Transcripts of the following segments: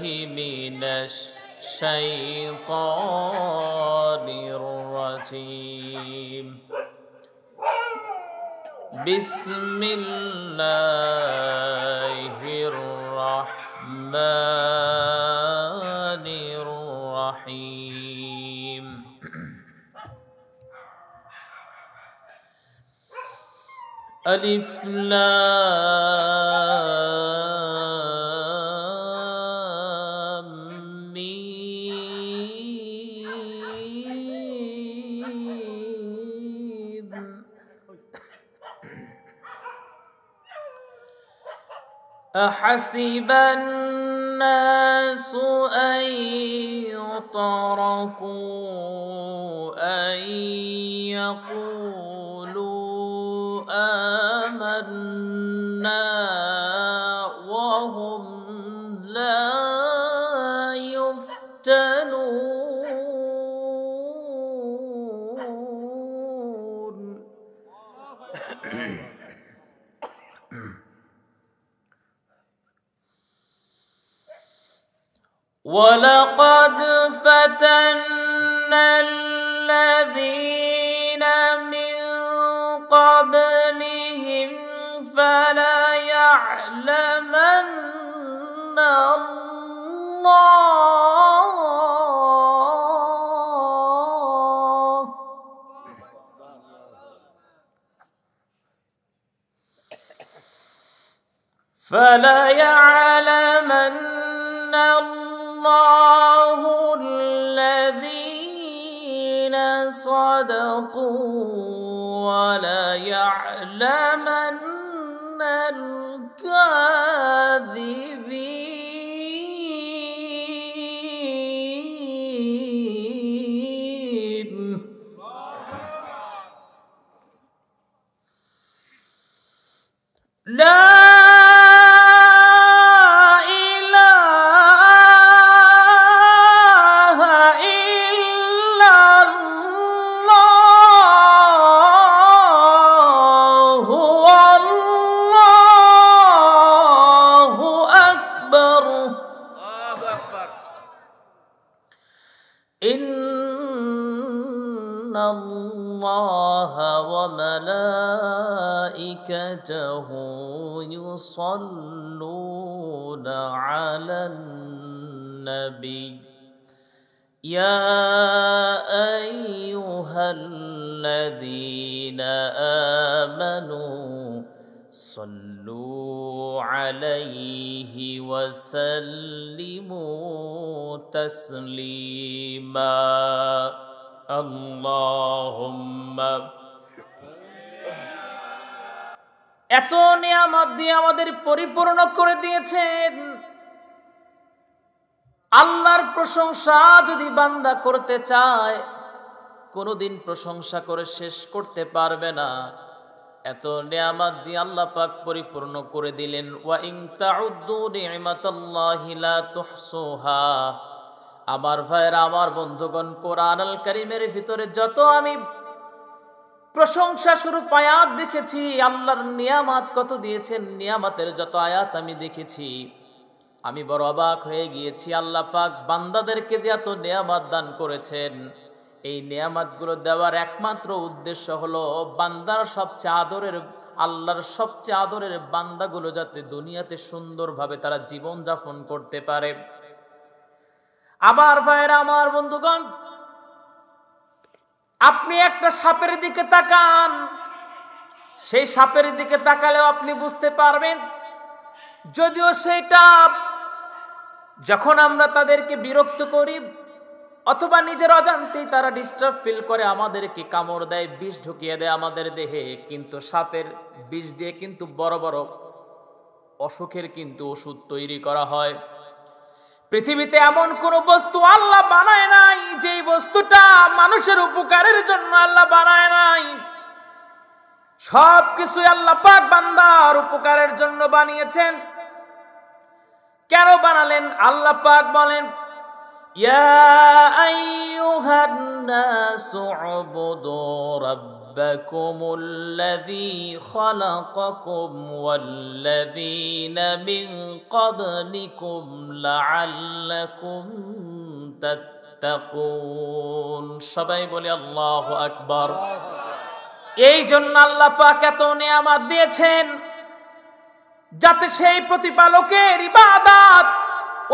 من الشيطان الرجيم بسم الله الرحمن الرحيم ألف لام ميم أحسب الناس أن يتركوا أن يقولوا آمنا وهم لا يفتنون ولقد فتنا الذين من قبلهم فليعلمن الله الله الذين صدقوا وليعلمن الكاذبين لا إن الله وملائكته يصلون على النبي يا أيها الذين آمنوا صلوا عليه وسلموا تسليما اللهم এত নিয়ামত দিয়ে আমাদের পরিপূর্ণ করে দিয়েছেন আল্লাহর প্রশংসা যদি বান্দা করতে চায় কোনোদিন প্রশংসা করে শেষ করতে পারবে না এত নিয়ামত দিয়ে আল্লাহ পাক পরিপূর্ণ করে দিলেন ওয়া ইন তাউদ্দু নি'মাতাল্লাহি লা তুহসুহা আমার ভাইরা আমার বন্ধুগণ কোরআন আল কারীমের ভিতরে যত আমি প্রশংসা স্বরূপ আয়াত দেখেছি আল্লাহর নিয়ামত কত দিয়েছেন নিয়ামতের যত আয়াত আমি দেখেছি আমি বড় অবাক হয়ে গিয়েছি আল্লাহ পাক বান্দাদেরকে যে এত নিয়ামত দান করেছেন এই নিয়ামতগুলো দেওয়ার একমাত্র উদ্দেশ্য হলো বান্দার সবচেয়ে আদরের আল্লাহর সবচেয়ে আদরের বান্দাগুলো যাতে দুনিয়াতে সুন্দরভাবে তারা জীবন যাপন করতে পারে আমার ভাইরা আমার বন্ধুগণ আপনি একটা সাপের দিকে তাকান সেই সাপের দিকে তাকালেও আপনি বুঝতে পারবেন যদিও সেটা যখন আমরা তাদেরকে বিরক্ত করি অথবা নিজের অজান্তেই তারা ডিস্টার্ব ফিল করে আমাদেরকে কামড় দেয় বিষ ঢুকিয়ে দেয় আমাদের দেহে কিন্তু সাপের বিষ দিয়ে কিন্তু বড় বড় অসুখের কিন্তু ওষুধ তৈরি করা হয় পৃথিবীতে এমন কোন বস্তু আল্লাহ বানায় নাই যেই বস্তুটা মানুষের উপকারের জন্য আল্লাহ বানায় নাই সবকিছু আল্লাহ পাক বান্দার উপকারের জন্য বানিয়েছেন কেন বানালেন আল্লাহ পাক বলেন ইয়া আইয়ুহান নাসু উবুদু রাব্বাকুমুল্লাযী খালাকাকুম ওয়াল্লাযীনা মিন ক্বাবলিকুম লাআল্লাকুম তাত্তাকুন। সবাই বলি আল্লাহু আকবার। এই জন্য আল্লাহ পাক এত নিয়ামত দিয়েছেন যাতে সেই প্রতিপালকের ইবাদত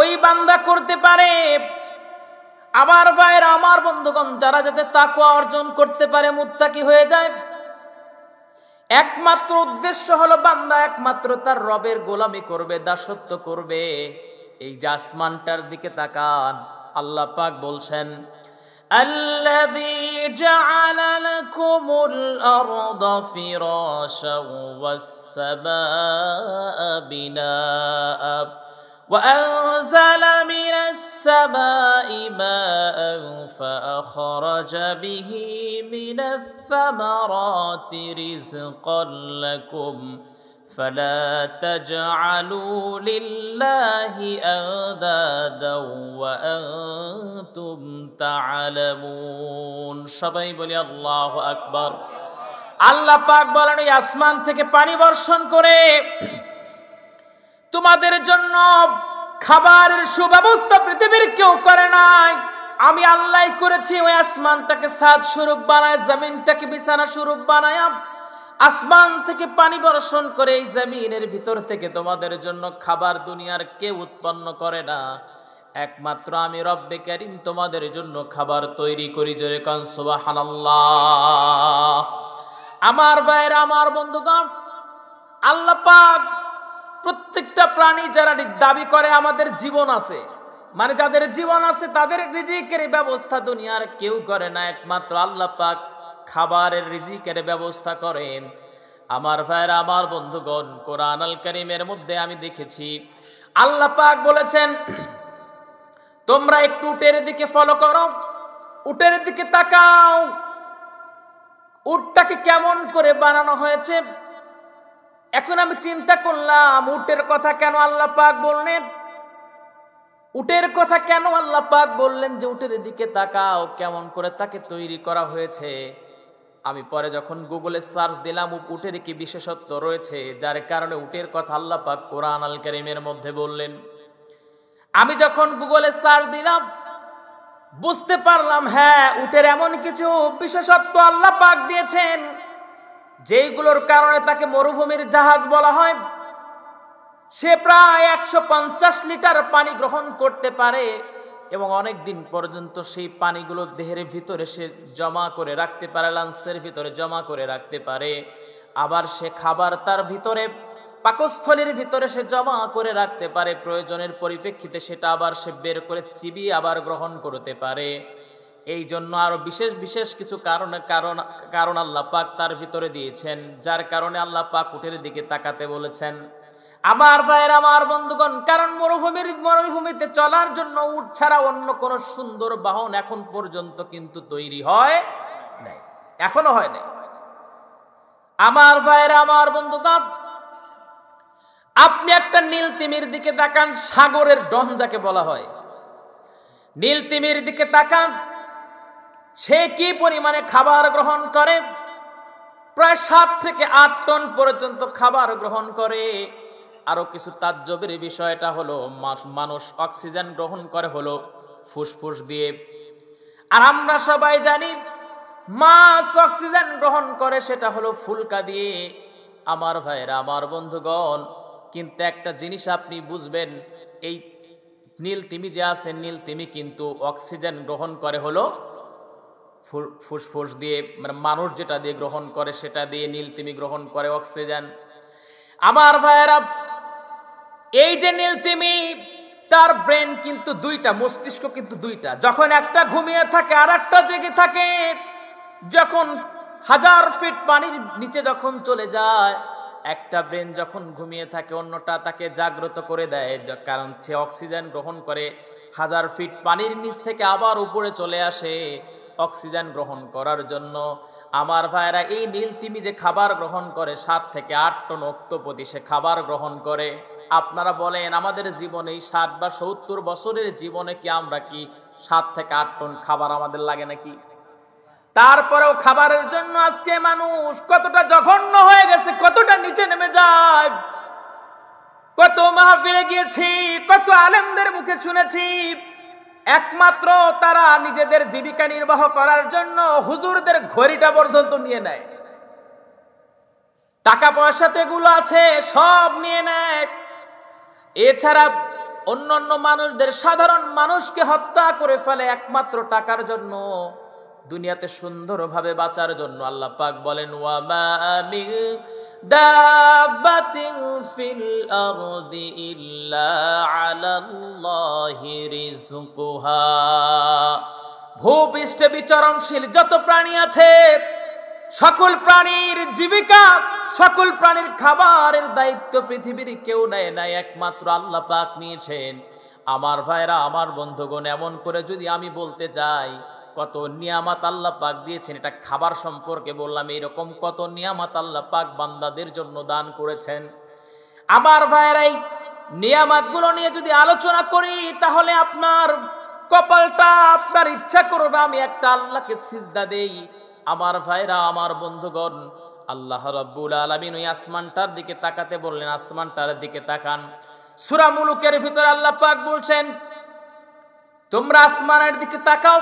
ওই বান্দা করতে পারে। আমার ভাইরা, আমার বন্ধুগণ, যারা যাতে তাকওয়া অর্জন করতে পারে, মুত্তাকি হয়ে যায়, একমাত্র উদ্দেশ্য হলো বান্দা একমাত্র তার রবের গোলামি করবে, দাসত্ব করবে। এই যে আসমানটার দিকে তাকান, আল্লাহ পাক বলছেন الذي جعل لكم الأرض فراشا والسماء بناء وأنزل من السماء ماء فأخرج به من الثمرات رزقا لكم فلا تجعلوا لله أندادا وأنتم تعلمون। সবাই বলি আল্লাহু আকবার। আল্লাহ পাক বলেন, এই আসমান থেকে পানি বর্ষণ করে তোমাদের জন্য খাবারের সুব্যবস্থা পৃথিবীর কেউ করে নাই, আমি আল্লাহই করেছি। ওই আসমানটাকে ছাদ স্বরূপ বানায়, জমিনটাকে বিছানা স্বরূপ বানায়, আসমান থেকে পানি বর্ষণ করে এই জমিনের ভিতর থেকে তোমাদের জন্য খাবার দুনিয়ার কেউ উৎপন্ন করে না, একমাত্র আমি রব্বে কারীম তোমাদের জন্য খাবার তৈরি করি। জোরে কান সুবহানাল্লাহ। আমার ভাইরা, আমার বন্ধুগণ, আল্লাহ পাক প্রত্যেকটা প্রাণী যারা দাবি করে আমাদের জীবন আছে, মানে যাদের জীবন আছে, তাদের রিজিকের ব্যবস্থা দুনিয়ার কেউ করে না, একমাত্র আল্লাহ পাক খাবারের রিজিকের ব্যবস্থা করেন। আমার ভাইরা, আমার বন্ধুগণ, কোরআন আল কারীমের মধ্যে আমি দেখেছি আল্লাহ পাক বলেছেন, তোমরা একটু উটের দিকে ফলো করো, উটের দিকে তাকাও, উটটাকে কেমন করে বানানো হয়েছে। এখন আমি চিন্তা করলাম, উটের কথা কেন আল্লাহ পাক বললেন? উটের কথা কেন আল্লাহ পাক বললেন যে উটের দিকে তাকাও, কেমন করে তাকে তৈরি করা হয়েছে? আমি পরে যখন গুগলে সার্চ দিলাম, উটের কি বিশেষত্ব রয়েছে যার কারণে উটের কথা আল্লাহ পাক কোরআন আল কারীমের মধ্যে বললেন। আমি যখন গুগলে সার্চ দিলাম, বুঝতে পারলাম হ্যাঁ, উটের এমন কিছু বিশেষত্ব আল্লাহ পাক দিয়েছেন যেগুলোর কারণে তাকে মরুভূমির জাহাজ বলা হয়। সে প্রায় 150 লিটার পানি গ্রহণ করতে পারে এবং অনেক দিন পর্যন্ত সেই পানিগুলো দেহের ভিতরে সে জমা করে রাখতে পারে, লাঞ্চের ভিতরে জমা করে রাখতে পারে। আবার সে খাবার তার ভিতরে, পাকস্থলীর ভিতরে সে জমা করে রাখতে পারে, প্রয়োজনের পরিপ্রেক্ষিতে সেটা আবার সে বের করে চিবিয়ে আবার গ্রহণ করতে পারে। এই জন্য আরো বিশেষ বিশেষ কিছু কারণ আল্লাহ পাক তার ভিতরে দিয়েছেন, যার কারণে আল্লাহ পাক উটের দিকে তাকাতে বলেছেন। আমার ভাইয়ের, আমার বন্ধুগণ, কারণ মরুভূমিতে চলার জন্য উট ছাড়া অন্য কোন সুন্দর বাহন এখন পর্যন্ত কিন্তু তৈরি হয় নাই, এখনো হয় নাই। আমার ভাইয়ের, আমার বন্ধুগণ, আপনি একটা নীল তিমির দিকে তাকান, সাগরের ডন যাকে বলা হয়, নীল তিমির দিকে তাকান, সে কি পরিমাণে খাবার গ্রহণ করে? প্রায় 7 থেকে 8 টন পর্যন্ত খাবার গ্রহণ করে। আরো কিছু তাজ্জবের বিষয়টা হলো, মানুষ অক্সিজেন গ্রহণ করে হলো ফুসফুস দিয়ে, আর আমরা সবাই জানি মাছ অক্সিজেন গ্রহণ করে সেটা হলো ফুলকা দিয়ে। আমার ভাইরা, আমার বন্ধুগণ, কিন্তু একটা জিনিস আপনি বুঝবেন, এই নীল তিমি যে আছে, নীল তিমি কিন্তু অক্সিজেন গ্রহণ করে হলো ফুসফুস দিয়ে, মানে মানুষ যেটা দিয়ে গ্রহণ করে সেটা দিয়ে নীল তিমি গ্রহণ করে অক্সিজেন। আমার ভাইরা, এই যে নীল তিমি, তার ব্রেন কিন্তু দুইটা, মস্তিষ্ক কিন্তু দুইটা। যখন একটা ঘুমিয়ে থাকে আর একটা জেগে থাকে, যখন 1000 ফিট পানির নিচে যখন চলে যায়, একটা ব্রেন যখন ঘুমিয়ে থাকে অন্যটা তাকে জাগ্রত করে দেয়, কারণ সে অক্সিজেন গ্রহণ করে 1000 ফিট পানির নিচ থেকে আবার উপরে চলে আসে অক্সিজেন গ্রহণ করার জন্য। আমার ভাইরা, এই নীল তিমি যে খাবার গ্রহণ করে 7 থেকে 8 টন অক্টোপতি সে খাবার গ্রহণ করে। আপনারা বলেন, আমাদের জীবনে এই 60 বা 70 বছরের জীবনে কি আমরা কি 7 থেকে 8 টন খাবার আমাদের লাগে নাকি? তারপরেও খাবারের জন্য আজকে মানুষ কতটা জঘন্য হয়ে গেছে, কতটা নিচে নেমে যায়। কত মাহফিলে গিয়েছি, কত আলেমদের মুখে শুনেছি, একমাত্র তারা নিজেদের জীবিকা নির্বাহ করার জন্য হুজুরদের ঘড়িটা পর্যন্ত নিয়ে নেয়। টাকা পয়সাতে এগুলো আছে সব নিয়ে নেয়। এছাড়া অন্যান্য মানুষদের, সাধারণ মানুষকে হত্যা করে ফেলে একমাত্র টাকার জন্য, দুনিয়াতে সুন্দরভাবে বাঁচার জন্য। আল্লাহ পাক বলেন, ওয়া মা মিন দাব্বাতিন ফিল আরদি ইল্লা আলাল্লাহি রিজকুহা। ভূপৃষ্ঠে বিচরণশীল যত প্রাণী আছে, সকল প্রাণীর জীবিকা, সকল প্রাণীর খাবারের দায়িত্ব পৃথিবীর কেউ নেয় নাই, একমাত্র আল্লাহ পাক নিয়েছেন। আমার ভাইরা, আমার বন্ধুগণ, এমন করে যদি আমি বলতে যাই কত নিয়ামত আল্লাহ পাক দিয়েছেন, এটা খাবার সম্পর্কে বললাম, এইরকম কত নিয়ামত আল্লাহ পাক বান্দাদের জন্য দান করেছেন। আমার ভাইরা, এই নিয়ামতগুলো নিয়ে যদি আলোচনা করি তাহলে আপনার কপালটা, আপনার ইচ্ছা করবে আমি একটা আল্লাহকে সিজদা দেই। আমার ভাইরা, আমার বন্ধুগণ, আল্লাহ রাব্বুল আলামিন ওই আসমানটার দিকে তাকাতে বললেন, আসমানটার দিকে তাকান। সূরা মুলুকের ভিতরে আল্লাহ পাক বলছেন, তোমরা আসমানের দিকে তাকাও,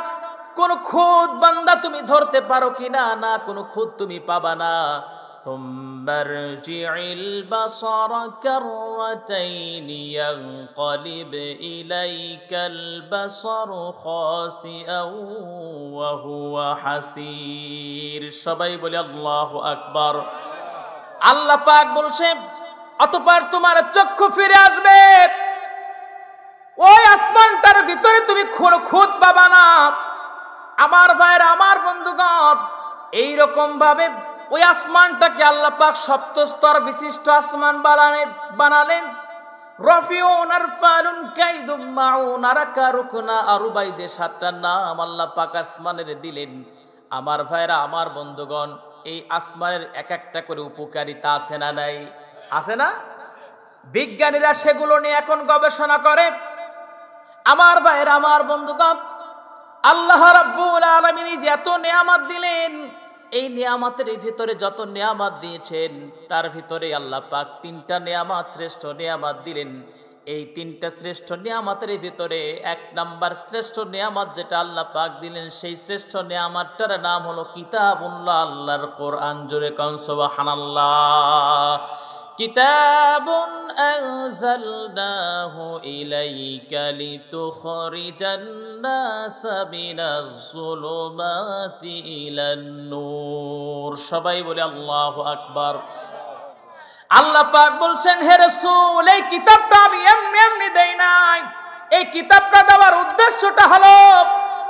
কোন খুদ বান্দা তুমি ধরতে পারো কিনা? না, কোন খুদ তুমি পাবা না। সুম্মারজি'ল বাসারা কাররাতাইনি ইয়ানকালিব ইলাইকাল বাসারু খাসিআন ওয়া হুয়া হাসির। সবাই বলি আল্লাহু আকবার। আল্লাহ পাক বলছেন, অতঃপর তোমার চক্ষু ফিরে আসবে, ওই আসমানটার ভিতরে তুমি খুদ পাবা না। আমার ভাইরা, আমার বন্ধুগণ, এইরকম ভাবে ওই আসমানটাকে আল্লাহ পাক সপ্ত স্তর বিশিষ্ট আসমান বানালেন। রফিউন আরফালুন কাইদুম মাউন আরাকা রুকনা আরুবাই, যে সাতটা নাম আল্লাহ পাক আসমানের দিলেন। আমার ভাইরা, আমার বন্ধুগণ, এই আসমানের এক একটা করে উপকারিতা আছে না নাই? আছে না? বিজ্ঞানীরা সেগুলো নিয়ে এখন গবেষণা করে। আমার ভাইরা, আমার বন্ধুগণ, আল্লাহ রাব্বুল আলামিন যে এত নিয়ামত দিলেন, এই নিয়ামতের ভিতরে যত নিয়ামত দিয়েছেন তার ভিতরে আল্লাহ পাক তিনটা নিয়ামত, শ্রেষ্ঠ নিয়ামত দিলেন। এই তিনটা শ্রেষ্ঠ নিয়ামতের ভিতরে এক নাম্বার শ্রেষ্ঠ নিয়ামত যেটা আল্লাহ পাক দিলেন, সেই শ্রেষ্ঠ নিয়ামতটার নাম হলো কিতাবুল্লাহ, আল্লাহর কোরআন। জোরে কান সুবহানাল্লাহ। কিতাবুন আনজালনাহু ইলাইকা লিতুখরিজান নাসা মিনাজ যুলুমাতি ইলান নূর। সবাই বলে আল্লাহু আকবার। আল্লাহ পাক বলছেন, হে রাসূল, এই কিতাবটা আমি এমনি এমনি দেই নাই। এই কিতাবটা দেওয়ার উদ্দেশ্যটা হলো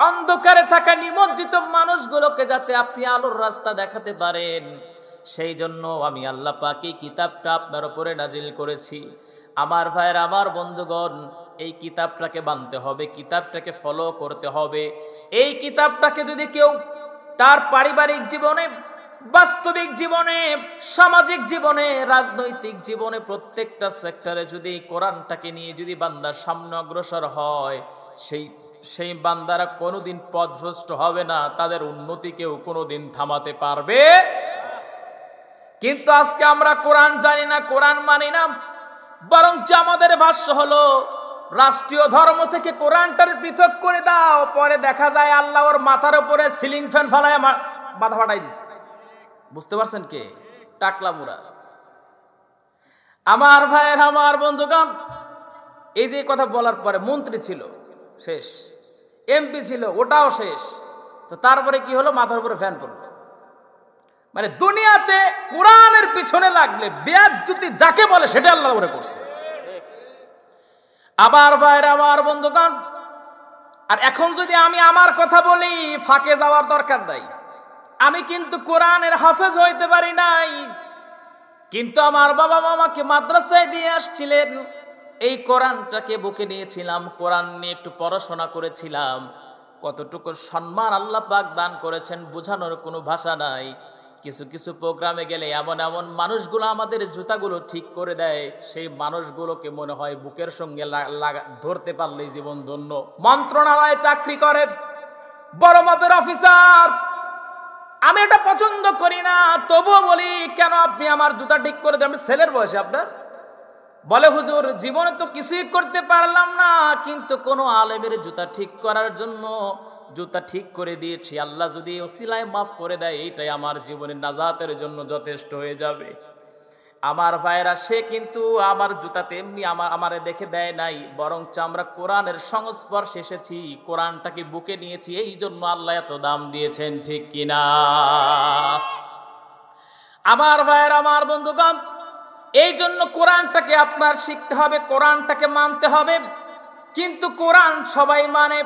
অন্ধকারে থাকা নিমজ্জিত মানুষগুলোকে যাতে আপনি আলোর রাস্তা দেখাতে পারেন, সেই জন্য আমি আল্লাহ পাক এই কিতাবটা আপনার উপরে নাজিল করেছি। আমার ভাইয়ের, আমার বন্ধুগণ, এই কিতাবটাকে মানতে হবে, কিতাবটাকে ফলো করতে হবে। এই কিতাবটাকে যদি কেউ তার পারিবারিক জীবনে, বাস্তবিক জীবনে, সামাজিক জীবনে, রাজনৈতিক জীবনে, প্রত্যেকটা সেক্টরে যদি কোরআনটাকে নিয়ে যদি বান্দার সামনে অগ্রসর হয়, সেই বান্দারা কোনোদিন পথভ্রষ্ট হবে না, তাদের উন্নতিকেও কোনোদিন থামাতে পারবে। কিন্তু আজকে আমরা কোরআন জানি না, কোরআন মানি না, বরং আমাদের ভাষ্য হলো রাষ্ট্রীয় ধর্ম থেকে কোরআনটার পৃথক করে দাও। পরে দেখা যায় আল্লাহ ওর মাথার উপরে সিলিং ফ্যান ফালায় মাথা ফাটাই দিছে। বুঝতে পারছেন কে? টাকলা মুরা। আমার ভাইয়ের, আমার বন্ধুগণ, এই যে কথা বলার পরে মন্ত্রী ছিল শেষ, এমপি ছিল ওটাও শেষ, তো তারপরে কি হলো? মাথার উপরে ফ্যান পড়লো। মানে দুনিয়াতে কোরআনের পিছনে লাগলে বেয়াজ্জতি যাকে বলে সেটা আল্লাহ করে করছে। আবার ভাইরা, আমার বন্ধুগণ, আর এখন যদি আমি আমার কথা বলি, ফাঁকে যাওয়ার দরকার নাই। আমি কিন্তু কোরআনের হাফেজ হইতে পারি নাই, কিন্তু আমার বাবা মামাকে মাদ্রাসায় দিয়ে আসছিলেন, এই কোরআনটাকে বুকে নিয়েছিলাম, কোরআন নিয়ে একটু পড়াশোনা করেছিলাম। কতটুকু সম্মান আল্লাহ পাক দান করেছেন বোঝানোর কোনো ভাষা নাই। কিছু কিছু প্রোগ্রামে গেলে এমন এমন মানুষগুলো আমাদের জুতাগুলো ঠিক করে দেয়, সেই মানুষগুলোকে মনে হয় বুকের সঙ্গে ধরতে পারলেই জীবন ধন্য। মন্ত্রণালয়ে চাকরি করে, বড় মাপের অফিসার, আমি এটা পছন্দ করি না, তবুও বলি কেন আপনি আমার জুতা ঠিক করে দেন? আমি ছেলের বয়সে আপনার বলে, হুজুর জীবনে তো কিছুই করতে পারলাম না, কিন্তু কোন আলেমের জুতা ঠিক করার জন্য জুতা ঠিক করে দিয়েছি, আল্লাহ যদি ওসিলায় মাফ করে দেয় এইটাই আমার জীবনের নাজাতের জন্য যথেষ্ট হয়ে যাবে। আমার ভাইরা, সে কিন্তু আমার জুতাতে এমনি আমারে দেখে দেয় নাই, বরঞ্চ আমরা কোরআনের সংস্পর্শে এসেছি, কোরআনটাকে বুকে নিয়েছি, এই জন্য আল্লাহ এত দাম দিয়েছেন, ঠিক কিনা? আমার ভাইরা, আমার বন্ধুগণ, এই জন্য কোরআনটাকে আপনার শিখতে হবে, কোরআনটাকে মানতে হবে। কিন্তু কোরআন সবাই মানে,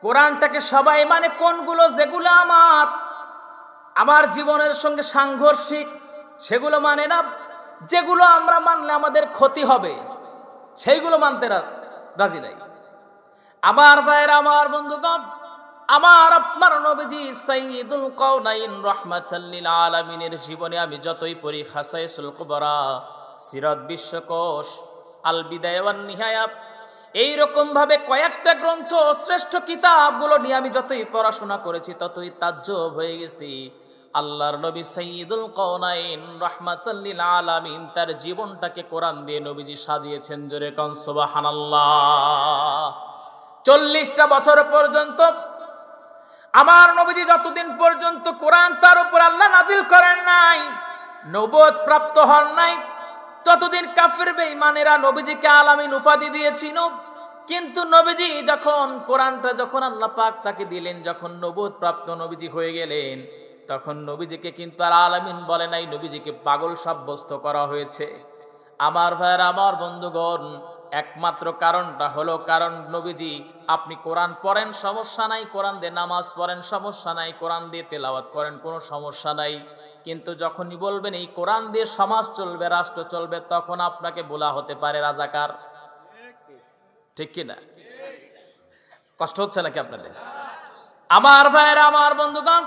কোরআনটাকে সবাই মানে কোনগুলো? যেগুলো আমার জীবনের সঙ্গে সাংঘর্ষিক সেগুলো মানে না। যেগুলো আমরা মানলে আমাদের ক্ষতি হবে সেইগুলো মানতে রাজি নাই। আমার ভাইরা, আমার বন্ধুগণ, আমার আপনার নবীজি সাইয়্যিদুল কাওনাইন রাহমাতাল লিল আলামিনের জীবনে আমি যতই পড়ি, খাসাইসুল কুবরা, সিরাত বিশ্বকোষ, আল বিদায়া ওয়ান নিহায়া, এইরকম ভাবে কয়েকটা গ্রন্থ, শ্রেষ্ঠ কিতাবগুলো নিয়ে আমি যতই পড়াশোনা করেছি ততই তাজ্জব হয়ে গেছি। আল্লাহর নবী সাইয়্যিদুল কাওনাইন রাহমাতাল লিল আলামিন তার জীবনটাকে কোরআন দিয়ে নবীজি সাজিয়েছেন। জোরে কোন সুবহানাল্লাহ। 40টা বছর পর্যন্ত আমার নবীজি যতদিন পর্যন্ত কোরআন তার উপর আল্লাহ নাজিল করেন নাই, নবুয়ত প্রাপ্ত হন নাই, ততদিন কাফির বেঈমানেরা নবীজিকে আলামিন উপাধি দিয়েছিল। কিন্তু নবীজি যখন কোরআনটা যখন আল্লাহ পাক তাকে দিলেন, যখন নবুয়ত প্রাপ্ত নবীজি হয়ে গেলেন, তখন নবীজিকে কিন্তু আর আলামিন বলে নাই, নবীজিকে পাগল সাব্যস্ত করা হয়েছে। আমার ভাইরা, আমার বন্ধুগণ, একমাত্র কারণটা হলো, কারণ নবীজি, আপনি কোরআন পড়েন সমস্যা নাই, কোরআন দিয়ে নামাজ পড়েন সমস্যা নাই, কোরআন দিয়ে তেলাওয়াত করেন কোনো সমস্যা নাই, কিন্তু যখনই বলবেন এই কোরআন দিয়ে সমাজ চলবে, রাষ্ট্র চলবে, তখন আপনাকে বলা হতে পারে রাজাকার। ঠিক কিনা? কষ্ট হচ্ছে নাকি আপনাদের? আমার ভাইরা, আমার বন্ধুগণ,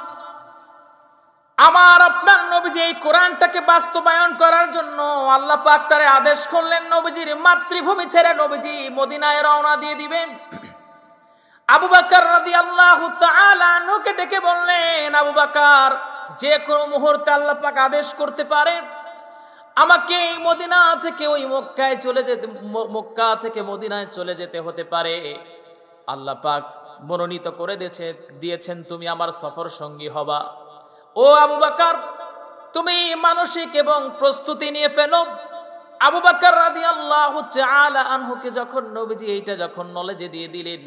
আমার আপনার নবীজি এই কোরআনটাকে বাস্তবায়ন করার জন্য আল্লাহ পাক তারে আদেশ করলেন, নবীজির মাতৃভূমি ছেড়ে নবীজি মদিনায় রওনা দিয়ে দিবেন। আবু বকর রাদিয়াল্লাহু তাআলা আনহুকে ডেকে বললেন, আবু বকর, যে কোনো মুহূর্তে আল্লাহ পাক আদেশ করতে পারে আমাকে এই মদিনা থেকে ওই মক্কায় চলে যেতে, মক্কা থেকে মদিনায় চলে যেতে হতে পারে। আল্লাহ পাক মনোনীত করে দিয়েছেন তুমি আমার সফর সঙ্গী হবা। ও আবু বকর, তুমি মানসিক এবং প্রস্তুতি নিয়ে ফেলো। আবু বকর রাদিয়াল্লাহু তাআলা আনহুকে যখন নবীজি এইটা যখন নলেজে দিয়ে দিলেন,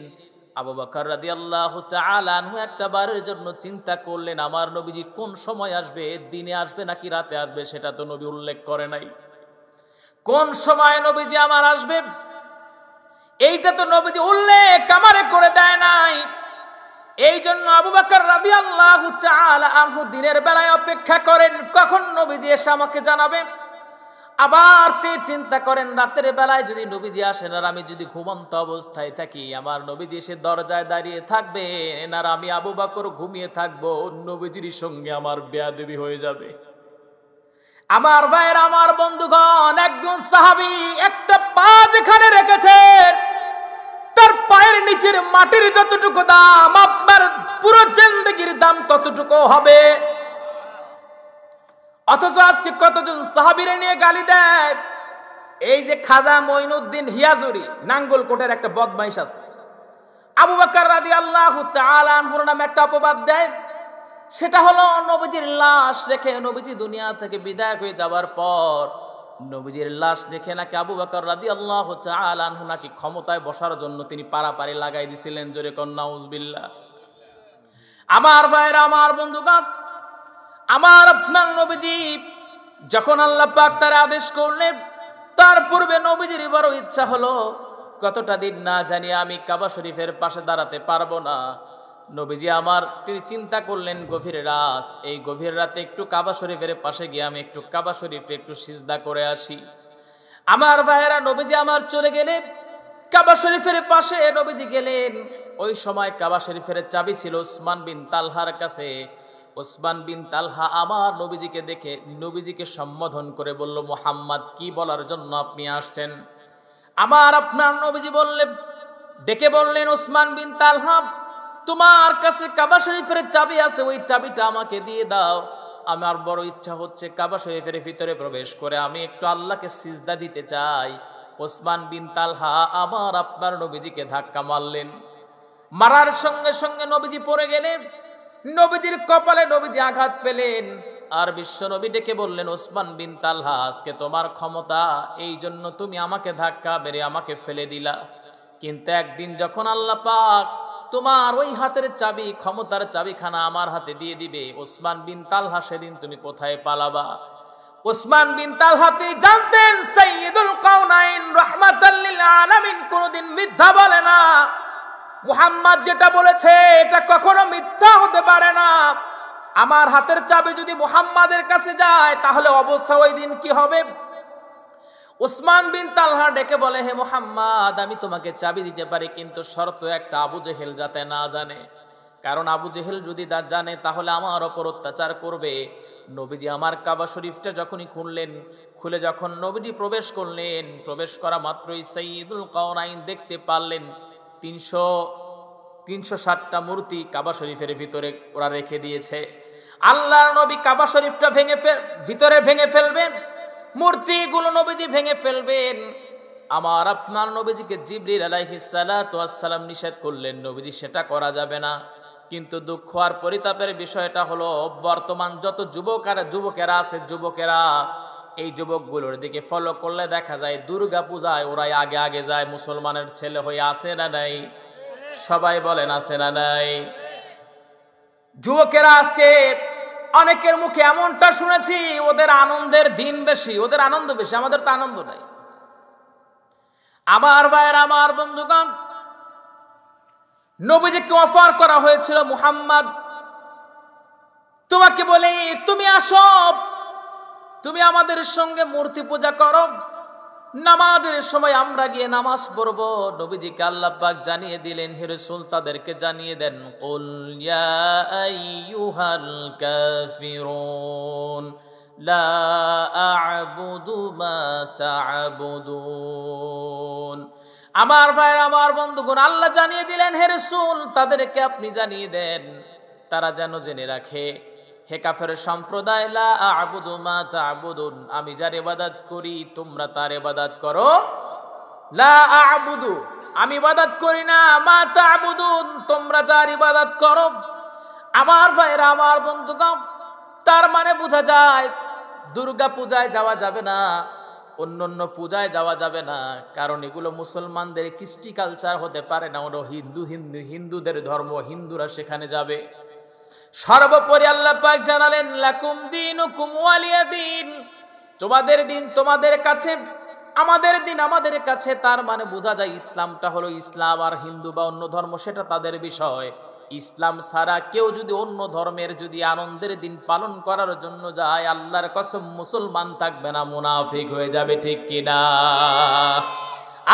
আবু বকর রাদিয়াল্লাহু তাআলা আনহু একটা বারের জন্য চিন্তা করলেন, আমার নবীজি কোন সময় আসবে, দিনে আসবে নাকি রাতে আসবে, সেটা তো নবী উল্লেখ করে নাই। কোন সময় নবীজি আমার আসবে এইটা তো নবীজি উল্লেখ আমারে করে দেয় নাই। এই জন্য আবু বকর রাদিয়াল্লাহু তাআলা আনহু দিনের বেলায় অপেক্ষা করেন কখন নবীজি এসে আমাকে জানাবে। আবার তিনি চিন্তা করেন রাতের বেলায় যদি নবীজি আসেন আর আমি যদি ঘুমন্ত অবস্থায় থাকি, আমার নবীজি এসে দরজায় দাঁড়িয়ে থাকবেন আর আমি আবু বকর ঘুমিয়ে থাকবো, নবীজির সঙ্গে আমার বেয়াদবি হয়ে যাবে। আমার ভাইয়ের, আমার বন্ধুগণ, একজন সাহাবী একটা পা যেখানে রেখেছে তার পায়ের নিচের মাটির যতটুকু দাম আপনার পুরো জিন্দেগির দাম ততটুকু হবে। অথচ আজকে কতজন সাহাবীরে নিয়ে গালি দেয়। এই যে খাজা মঈনুদ্দিন হিয়াজুরি নাঙ্গলকোটের একটা বদমাইশ আছে, আবু বকর রাদিয়াল্লাহু তাআলা আনহুর নামে একটা অপবাদ দেয়। সেটা হলো নবীজির লাশ রেখে নবীজি দুনিয়া থেকে বিদায় হয়ে যাওয়ার পর নবীজির লাশ রেখে নাকি আবু বকর রাদিয়াল্লাহু তাআলা আনহু নাকি ক্ষমতায় বসার জন্য তিনি পারাপারি লাগাই দিছিলেন। জোরে কোন নাউজুবিল্লাহ। আমার ভাইরা, আমার বন্ধুগণ, আমার আপনার নবীজি যখন আল্লাহ পাক তার আদেশ করলেন, তার পূর্বে নবীজির বড় ইচ্ছা হলো কতটা দিন না জানি আমি কাবা শরীফের পাশে দাঁড়াতে পারবো না। নবীজি আমার তিনি চিন্তা করলেন গভীর রাত, এই গভীর রাতে একটু কাবা শরীফের পাশে গিয়ে আমি একটু কাবা শরীফে একটু সিজদা করে আসি। আমার ভাইয়েরা, নবীজি আমার চলে গেলেন কাবা শরীফের পাশে। নবীজি গেলেন, ওই সময় কাবা শরীফের চাবি ছিল ওসমান বিন তালহার কাছে। ওসমান বিন তালহা আমার নবীজিকে দেখে নবীজিকে সম্বোধন করে বলল, মুহাম্মদ, কি বলার জন্য আপনি আসছেন? আমার আপনার নবীজি বললেন, ডেকে বললেন, ওসমান বিন তালহা, তোমার কাছে কাবা শরীফের চাবি আছে, ওই চাবিটা আমাকে দিয়ে দাও। আমার বড় ইচ্ছা হচ্ছে কাবা শরীফের ভিতরে প্রবেশ করে আমি একটু আল্লাহকে সিজদা দিতে চাই। ওসমান বিন তালহা আমার আপনার নবীজিকে ধাক্কা মারলেন। মারার সঙ্গে সঙ্গে নবীজি পড়ে গেলেন। নবীজির কপালে নবীজি আঘাত পেলেন। আর বিশ্ব নবী ডেকে বললেন, ওসমান বিন তালহা, আজকে তোমার ক্ষমতা, এই জন্য তুমি আমাকে ধাক্কা মেরে আমাকে ফেলে দিলা। কিন্তু একদিন যখন আল্লাহ পাক তোমার ওই হাতের চাবি, ক্ষমতার চাবিখানা আমার হাতে দিয়ে দিবে, ওসমান বিন তালহা সেদিন তুমি কোথায় পালাবা? ওসমান বিন তালহা তিনি জানতেন সাইয়্যিদুল কাউনাইন রাহমাতাল লিল আলামিন কোনদিন মিথ্যা বলে না। মুহাম্মদ যেটা বলেছে এটা কখনো মিথ্যা হতে পারে না। আমার হাতের চাবি যদি মুহাম্মাদের কাছে যায় তাহলে অবস্থা ওই দিন কি হবে? ওসমান বিন তালহা ডেকে বলে, হে মুহাম্মদ, আমি তোমাকে চাবি দিতে পারি, কিন্তু শর্ত একটা, আবু জেহেল যাতে না জানে। কারণ আবু জেহেল যদি জানে তাহলে আমার ওপর অত্যাচার করবে। নবীজি আমার কাবা শরীফটা যখনই খুলে যখন নবীজি প্রবেশ করলেন, প্রবেশ করা মাত্রই সাইয়্যিদুল কাউনাইন দেখতে পারলেন 360টা মূর্তি কাবা শরীফের ভিতরে ওরা রেখে দিয়েছে। আল্লাহর নবী কাবা শরীফটা ভিতরে ভেঙে ফেলবেন, মূর্তিগুলো নবীজি ভেঙে ফেলবেন। আমার আপনার নবীজিকে জিবরিল আলাইহিস সালাতু ওয়াস সালাম নিষেধ করলেন, নবীজি সেটা করা যাবে না। কিন্তু দুঃখ আর পরিতাপের বিষয়টা হলো, বর্তমান যত যুবকেরা আছে, এই যুবকগুলোর দিকে ফলো করলে দেখা যায় দুর্গা পূজায় ওরাই আগে আগে যায়। মুসলমানের ছেলে হয়ে আছে না নাই? সবাই বলেন আছে না নাই? যুবকেরা আজকে অনেকের মুখে এমনটা শুনেছি, ওদের আনন্দের দিন বেশি, ওদের আনন্দ বেশি, আমাদের তো আনন্দ নাই। আমার ভাইয়ের, আমার বন্ধুগণ, নবীজিকে অফার করা হয়েছিল, মুহাম্মদ তোমাকে বলে তুমি আসো, তুমি আমাদের সঙ্গে মূর্তি পূজা করো, নামাজের সময় আমরা গিয়ে নামাজ পড়ব। নবীজিকে আল্লাহ পাক জানিয়ে দিলেন, হে রাসূল তাদেরকে জানিয়ে দেন, কুল ইয়া আইয়ুহাল কাফিরুন লা আ'বুদু মা তা'বুদুন। আমার ভাই, আমার বন্ধুগণ, আল্লাহ জানিয়ে দিলেন, হে রাসূল তাদেরকে আপনি জানিয়ে দেন, তারা যেন জেনে রাখে, হে কাফের সম্প্রদায়, লা আ'বুদু মা তা'বুদুন, আমি যার ইবাদত করি তোমরা তার ইবাদত করো। লা আ'বুদু, আমি ইবাদত করি না, মা তা'বুদুন, তোমরা যার ইবাদত করো। আমার ভাইরা, আমার বন্ধুগণ, তার মানে বোঝা যায় দুর্গা পূজায় যাওয়া যাবে না, অন্য পূজায় যাওয়া যাবে না, কারণ এগুলো মুসলমানদের কৃষ্টি কালচার হতে পারে না। ওরা হিন্দুদের ধর্ম, হিন্দুরা সেখানে যাবে। সর্বোপরি আল্লাহ পাক জানালেন, লাকুম দীনুকুম ওয়ালিয়া দীন, তোমাদের দিন তোমাদের কাছে, আমাদের দিন আমাদের কাছে। তার মানে বোঝা যায় ইসলামটা হলো ইসলাম, আর হিন্দু বা অন্য ধর্ম সেটা তাদের বিষয়। ইসলাম ছাড়া কেউ যদি অন্য ধর্মের যদি আনন্দের দিন পালন করার জন্য যায়, আল্লাহর কসম মুসলমান থাকবে না, মুনাফিক হয়ে যাবে, ঠিক কিনা?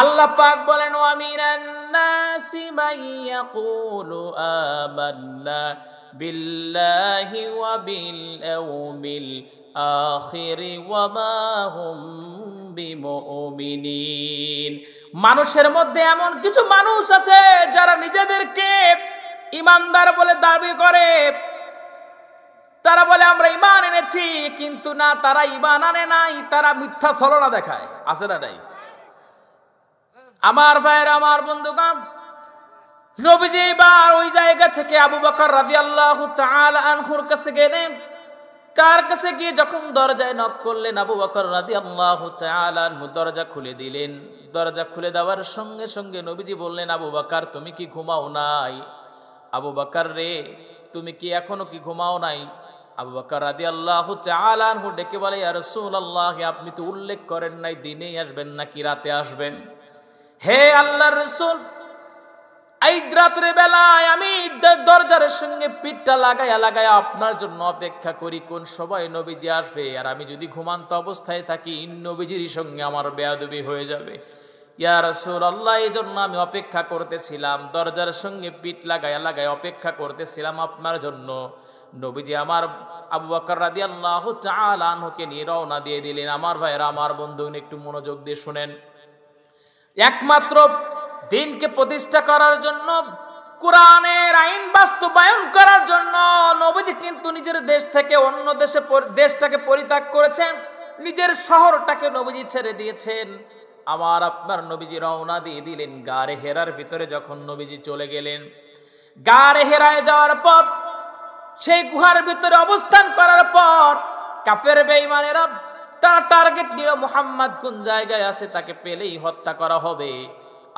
আল্লাহ পাক বলেন, ওয়া মিনান নাসি মান ইয়াকুলু আমান্না বিল্লাহি ওয়া বিল ইয়াউমিল আখির ওয়া মা হুম বিমুমিনিন। মানুষের মধ্যে এমন কিছু মানুষ আছে যারা নিজেদেরকে ঈমানদার বলে দাবি করে, তারা বলে আমরা ঈমান এনেছি, কিন্তু না, তারা ঈমান আনে নাই, তারা মিথ্যা ছলনা দেখায়। আছে না নাই? আমার ভাইয়ের, আমার বন্ধুগণ, নবীজি এবার ওই জায়গা থেকে আবু বকর রাদিয়াল্লাহু তাআলা আনহুর কাছে গেলেন। তার কাছে গিয়ে যখন দরজায় নক করলেন, আবু বকর রাদিয়াল্লাহু তাআলা আনহু দরজা খুলে দিলেন। দরজা খুলে দেওয়ার সঙ্গে সঙ্গে নবীজি বললেন, আবু বকর তুমি কি ঘুমাও নাই? আবু বকর রে, তুমি কি এখনো কি ঘুমাও নাই? আবু বকর রাদিয়াল্লাহু তাআলা আনহু ডেকে বলে, ইয়া রাসূলুল্লাহ, আপনি তো উল্লেখ করেন নাই দিনেই আসবেন নাকি রাতে আসবেন। হে আল্লাহর রাসূল, এই রাতের বেলায় আমি দরজার সঙ্গে পিঠটা লাগায়া আপনার জন্য অপেক্ষা করি, কোন সময় নবীজি আসবে, আর আমি যদি ঘুমান্ত অবস্থায় থাকি নবীজির সঙ্গে আমার বেয়াদবি হয়ে যাবে। ইয়া রাসূলুল্লাহ, এই জন্য আমি অপেক্ষা করতেছিলাম, দরজার সঙ্গে পিঠ লাগায়া অপেক্ষা করতেছিলাম আপনার জন্য। নবীজি আমার আবু বকর রাদিয়াল্লাহু তাআলা আনহুকে নিয়ে রওনা দিয়ে দিলেন। আমার ভাইরা, আমার বন্ধুগণ, একটু মনোযোগ দিয়ে শুনেন। একমাত্র দিনকে প্রতিষ্ঠা করার জন্য কোরআনের আইন বাস্তবায়ন করার জন্য নবীজি কিন্তু নিজের দেশ থেকে অন্য দেশটাকে পরিত্যাগ করেছেন, নিজের শহরটাকে নবীজি ছেড়ে দিয়েছেন। আমার আপনার নবীজি রওনা দিয়ে দিলেন গারে হেরার ভিতরে। যখন নবীজি চলে গেলেন, গারে হেরায় যাওয়ার পর সেই গুহার ভিতরে অবস্থান করার পর কাফের বেঈমানেরা তারা টার্গেট নিল, মুহাম্মদ কোন জায়গায় আছে, তাকে পেলেই হত্যা করা হবে।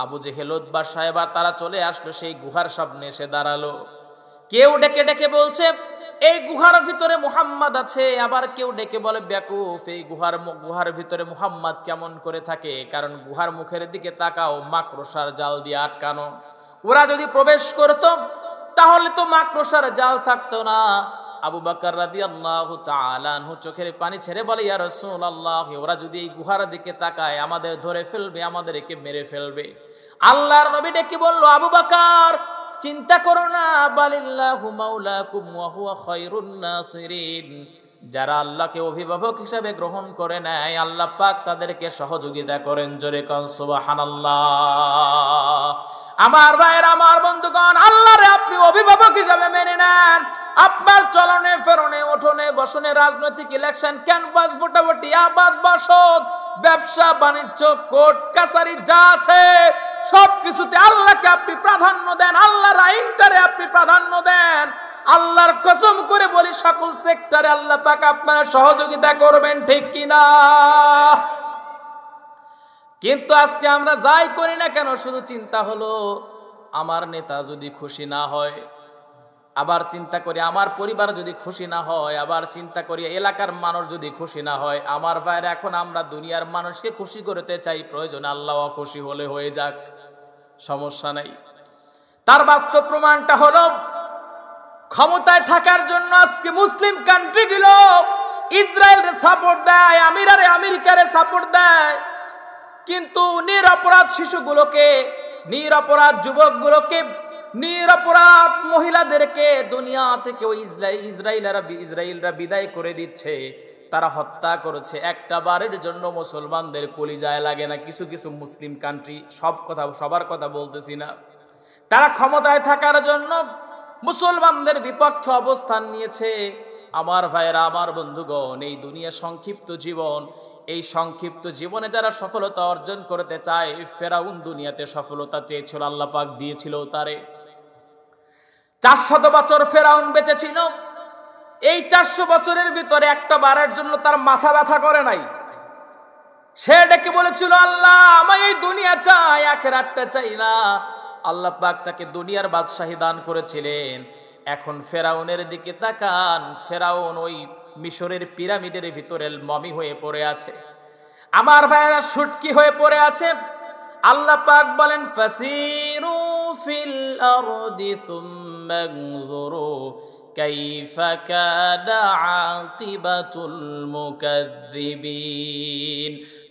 আবু জেহেল উতবা সাহেবা তারা চলে আসলো, সেই গুহার সামনে এসে দাঁড়ালো। কেউ ডেকে ডেকে বলছে এই গুহার ভিতরে মুহাম্মদ আছে, আবার কেউ ডেকে বলে বেকুফ, এই গুহার ভিতরে মুহাম্মদ কেমন করে থাকে? কারণ গুহার মুখের দিকে তাকাও, মাকড়সার জাল দিয়ে আটকানো। ওরা যদি প্রবেশ করত তাহলে তো মাকড়সার জাল থাকতো না। আবু বকর রাদিয়াল্লাহু তাআলা আনহু চোখের পানি ছেড়ে বলে, ইয়া রাসূলুল্লাহ, ওরা যদি এই গুহার দিকে তাকায় আমাদের ধরে ফেলবে, আমাদেরকে মেরে ফেলবে। আল্লাহর নবী ডেকে বলল, আবু বকর চিন্তা করো না, বালিল্লাহু মাওলাকুম ওয়া হুয়া খায়রুন নাসিরিন। যারা আল্লাহকে অভিভাবক হিসেবে গ্রহণ করে নেয়, আল্লাহ পাক তাদেরকে সহযোগিতা করেন। জোরে কোন সুবহানাল্লাহ। আমার ভাইয়ের, আমার বন্ধুগণ, আল্লাহরে আপনি অভিভাবক হিসেবে মেনে নেন। আপনার চলনে ফেরনে, ওঠনে বসনে, রাজনৈতিক ইলেকশন, ক্যানভাস, ভোটাভুটি, আবাদ বসত, ব্যবসা বাণিজ্য, কোর্ট কাছারি যা আছে সবকিছুতে আল্লাহকে আপনি প্রাধান্য দেন, আল্লাহর আইনটারে আপনি প্রাধান্য দেন। আল্লাহর কসম করে বলি, সকল সেক্টরে আল্লাহ পাক আপনারা সহযোগিতা করবেন, ঠিক কিনা? কিন্তু আজকে আমরা যাই করি না কেন, শুধু চিন্তা হলো আমার নেতা যদি খুশি না হয়, আবার চিন্তা করি আমার পরিবার যদি খুশি না হয়, আবার চিন্তা করি এলাকার মানুষ যদি খুশি না হয়। আমার ভাইরা, এখন আমরা দুনিয়ার মানুষকে খুশি করতে চাই, প্রয়োজনে আল্লাহ খুশি হলে হয়ে যাক, সমস্যা নাই। তার বাস্তব প্রমাণটা হলো, ক্ষমতায় থাকার জন্য আজকে মুসলিম কান্ট্রিগুলো ইসরায়েলের সাপোর্ট দেয়, আমেরিকারে সাপোর্ট দেয়, কিন্তু নিরপরাধ শিশুগুলোকে, নিরপরাধ যুবকগুলোকে, নিরপরাধ মহিলাদেরকে দুনিয়া থেকে ওই ইসরায়েলরা বিদায় করে দিচ্ছে। তারা হত্যা করেছে। একটা বারের জন্য মুসলমানদের কলিজায় লাগে না। কিছু কিছু মুসলিম কান্ট্রি, সবার কথা বলতেছি না, তারা ক্ষমতায় থাকার জন্য মুসলমানদের বিপক্ষে অবস্থান নিয়েছে। আমার ভাইয়েরা, আমার বন্ধুগণ, এই দুনিয়া সংক্ষিপ্ত জীবন, এই সংক্ষিপ্ত জীবনে যারা সফলতা অর্জন করতে চায়, ফেরাউন দুনিয়াতে সফলতা চেয়েছিল, আল্লাহ পাক দিয়েছিল তারে। 400 বছর ফেরাউন বেঁচে ছিল। এই 400 বছরের ভিতরে একটা বারের জন্য তার মাথা ব্যথা করে নাই। সে ডেকে বলেছিল, আল্লাহ আমায় এই দুনিয়া চাই, আখিরাতটা চাই না। আল্লাহ পাক তাকে দুনিয়ার বাদশাহী দান করেছিলেন। এখন ফেরাউনের দিকে তাকান, ফেরাউন ওই মিশরের পিরামিডের ভিতরে মমি হয়ে পড়ে আছে। আমার ভাইয়েরা, শুটকি হয়ে পড়ে আছে। আল্লাহ পাক বলেন, ফাসিরু ফিল আরদি সুম্মা আনজুরু কাইফা কানা আকিবাতুল মুকাজ্জিবিন।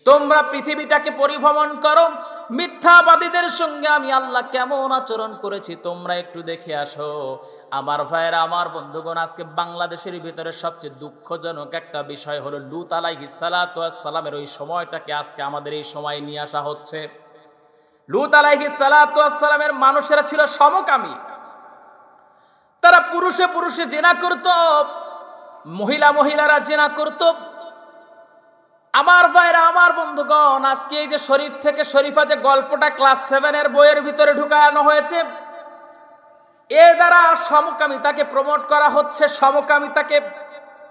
তোমরা পৃথিবীটাকে পরিভ্রমণ করো, মিথ্যাবাদীদের সঙ্গে আমি আল্লাহ কেমন আচরণ করেছি তোমরা একটু দেখে আসো। আমার ভাইয়েরা, আমার বন্ধুগণ, আজকে বাংলাদেশের ভিতরে সবচেয়ে দুঃখজনক একটা বিষয় হলো লূত আলাইহিস সালাতু ওয়াস সালামের ওই সময়টাকে আজকে আমাদের এই সময় নিয়ে আসা হচ্ছে। লূত আলাইহিস সালাতু ওয়াস সালামের মানুষেরা ছিল সমকামী। তারা পুরুষে পুরুষে জিনা করত, মহিলারা জিনা করত। আমার ভাইরা, আমার বন্ধুগণ, আজকে এই যে শরীফ থেকে শরীফা যে গল্পটা ক্লাস 7 বইয়ের ভিতরে ঢুকানো হয়েছে, এ দ্বারা সমকামিতাকে প্রমোট করা হচ্ছে। সমকামিতাকে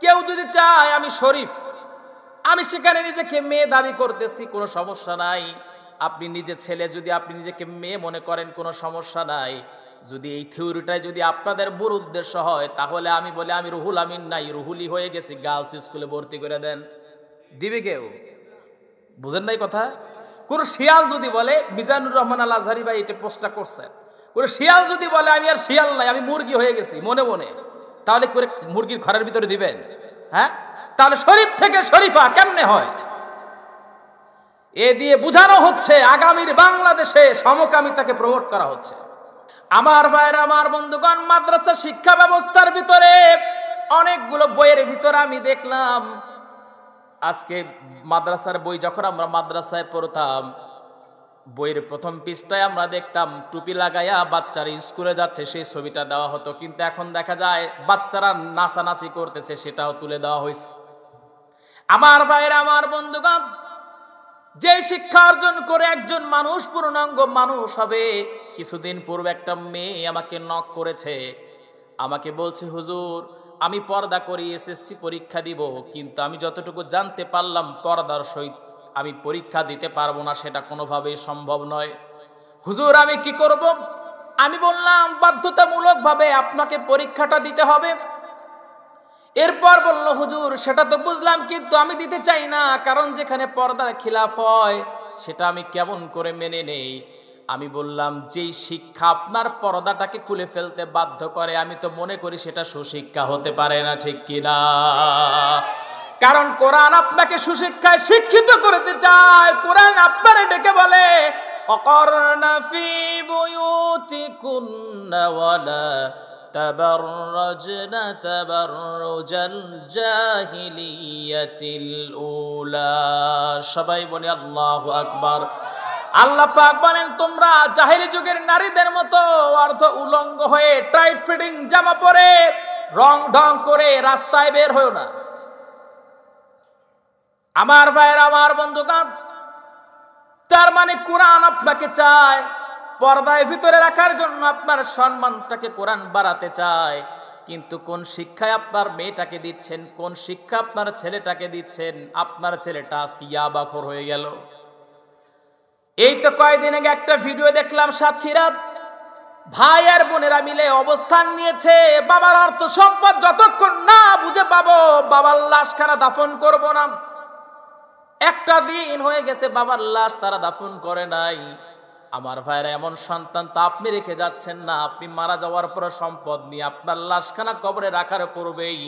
কেউ যদি চায় আমি শরীফ, আমি সেখানে নিজেকে মেয়ে দাবি করতেছি, কোনো সমস্যা নাই। আপনি নিজে ছেলে, যদি আপনি নিজেকে মেয়ে মনে করেন, কোনো সমস্যা নাই। যদি এই থিওরিটাই যদি আপনাদের মূল উদ্দেশ্য হয়, তাহলে আমি বলি আমি রুহুল আমিন নাই, রুহুলি হয়ে গেছি, গার্লস স্কুলে ভর্তি করে দেন। দিবে কেউ? বুঝেন নাই কথা? কোন শিয়াল যদি বলে, মিজানুর রহমান আল আজহারি ভাই এটা পোস্টটা করছে, কোন শিয়াল যদি বলে আমি আর শিয়াল নাই, আমি মুরগি হয়ে গেছি মনে মনে, তাহলে করে মুরগির ঘরের ভিতরে দিবেন? হ্যাঁ, তাহলে শরীফ থেকে শরীফা কেমনে হয়? এ দিয়ে বোঝানো হচ্ছে আগামীর বাংলাদেশে সমকামিতাকে প্রমোট করা হচ্ছে। আমার ভাইরা, আমার বন্ধুগণ, মাদ্রাসা শিক্ষা ব্যবস্থার ভিতরে অনেকগুলো বইয়ের ভিতরে আমি দেখলাম, আজকে মাদ্রাসার বই যখন আমরা মাদ্রাসায় পড়তাম, বইয়ের প্রথম পৃষ্ঠায় আমরা দেখতাম টুপি লাগাইয়া বাচ্চারা স্কুলে যাচ্ছে সেই ছবিটা দেওয়া হতো, কিন্তু এখন দেখা যায় বাচ্চারা নাচানাচি করতেছে সেটাও তুলে দেওয়া হয়েছে। আমার ভাইরা, আমার বন্ধুগণ, যে শিক্ষা অর্জন করে একজন মানুষ পূর্ণাঙ্গ মানুষ হবে, কিছুদিন পূর্বে একটা মেয়ে আমাকে নক করেছে, আমাকে বলছে, হুজুর আমি পর্দা করি, এসএসসি পরীক্ষা দিব, কিন্তু আমি যতটুকু জানতে পারলাম পর্দার সহিত আমি পরীক্ষা দিতে পারবো না, সেটা কোনোভাবেই সম্ভব নয়। হুজুর আমি কি করব? আমি বললাম বাধ্যতামূলকভাবে আপনাকে পরীক্ষাটা দিতে হবে। এরপর বলল, হুজুর সেটা তো বুঝলাম, কিন্তু আমি দিতে চাই না, কারণ যেখানে পর্দার খিলাফ হয় সেটা আমি কেমন করে মেনে নেই। আমি বললাম, যেই শিক্ষা আপনার পর্দাটাকে খুলে ফেলতে বাধ্য করে, আমি তো মনে করি সেটা সুশিক্ষা হতে পারে না, ঠিক কিনা? কারণ কোরআন আপনাকে সুশিক্ষায় শিক্ষিত করতে চায়। কোরআন আপনারে ডেকে বলে, অকরনা ফি বুয়ুতিকুন্না ওয়ালা তাবাররাজনা তাবাররুজাল জাহিলিয়াতিল উলা। সবাই বলি আল্লাহু আকবার। আল্লাহ পাক বলেন, তোমরা জাহেলি যুগের নারীদের মতো অর্ধ উলঙ্গ হয়ে টাইট ফিটিং জামা পরে রং ঢং করে রাস্তায় বের হয়ো না। আমার ভাইয়ের, আমার বন্ধুগণ, তার মানে কোরআন আপনাকে চায় পর্দায় ভিতরে রাখার জন্য, আপনার সম্মানটাকে কোরআন বাড়াতে চায়। কিন্তু কোন শিক্ষায় আপনার মেয়েটাকে দিচ্ছেন, কোন শিক্ষা আপনার ছেলেটাকে দিচ্ছেন? আপনার ছেলেটা আজকে ইয়াবাখোর হয়ে গেল। এই তো কয়েকদিন আগে একটা ভিডিও দেখলাম, সাতক্ষীরা ভাই আর বোনেরা মিলে অবস্থান নিয়েছে, বাবার অর্থ সম্পদ যতক্ষণ না বুঝে পাবো বাবার লাশখানা দাফন করব না। একটা দিন হয়ে গেছে বাবার লাশ তারা দাফন করে নাই। আমার ভাইরা, এমন সন্তান তো আপনি রেখে যাচ্ছেন না। আপনি মারা যাওয়ার পর সম্পদ নিয়ে আপনার লাশখানা কবরে রাখার পূর্বেই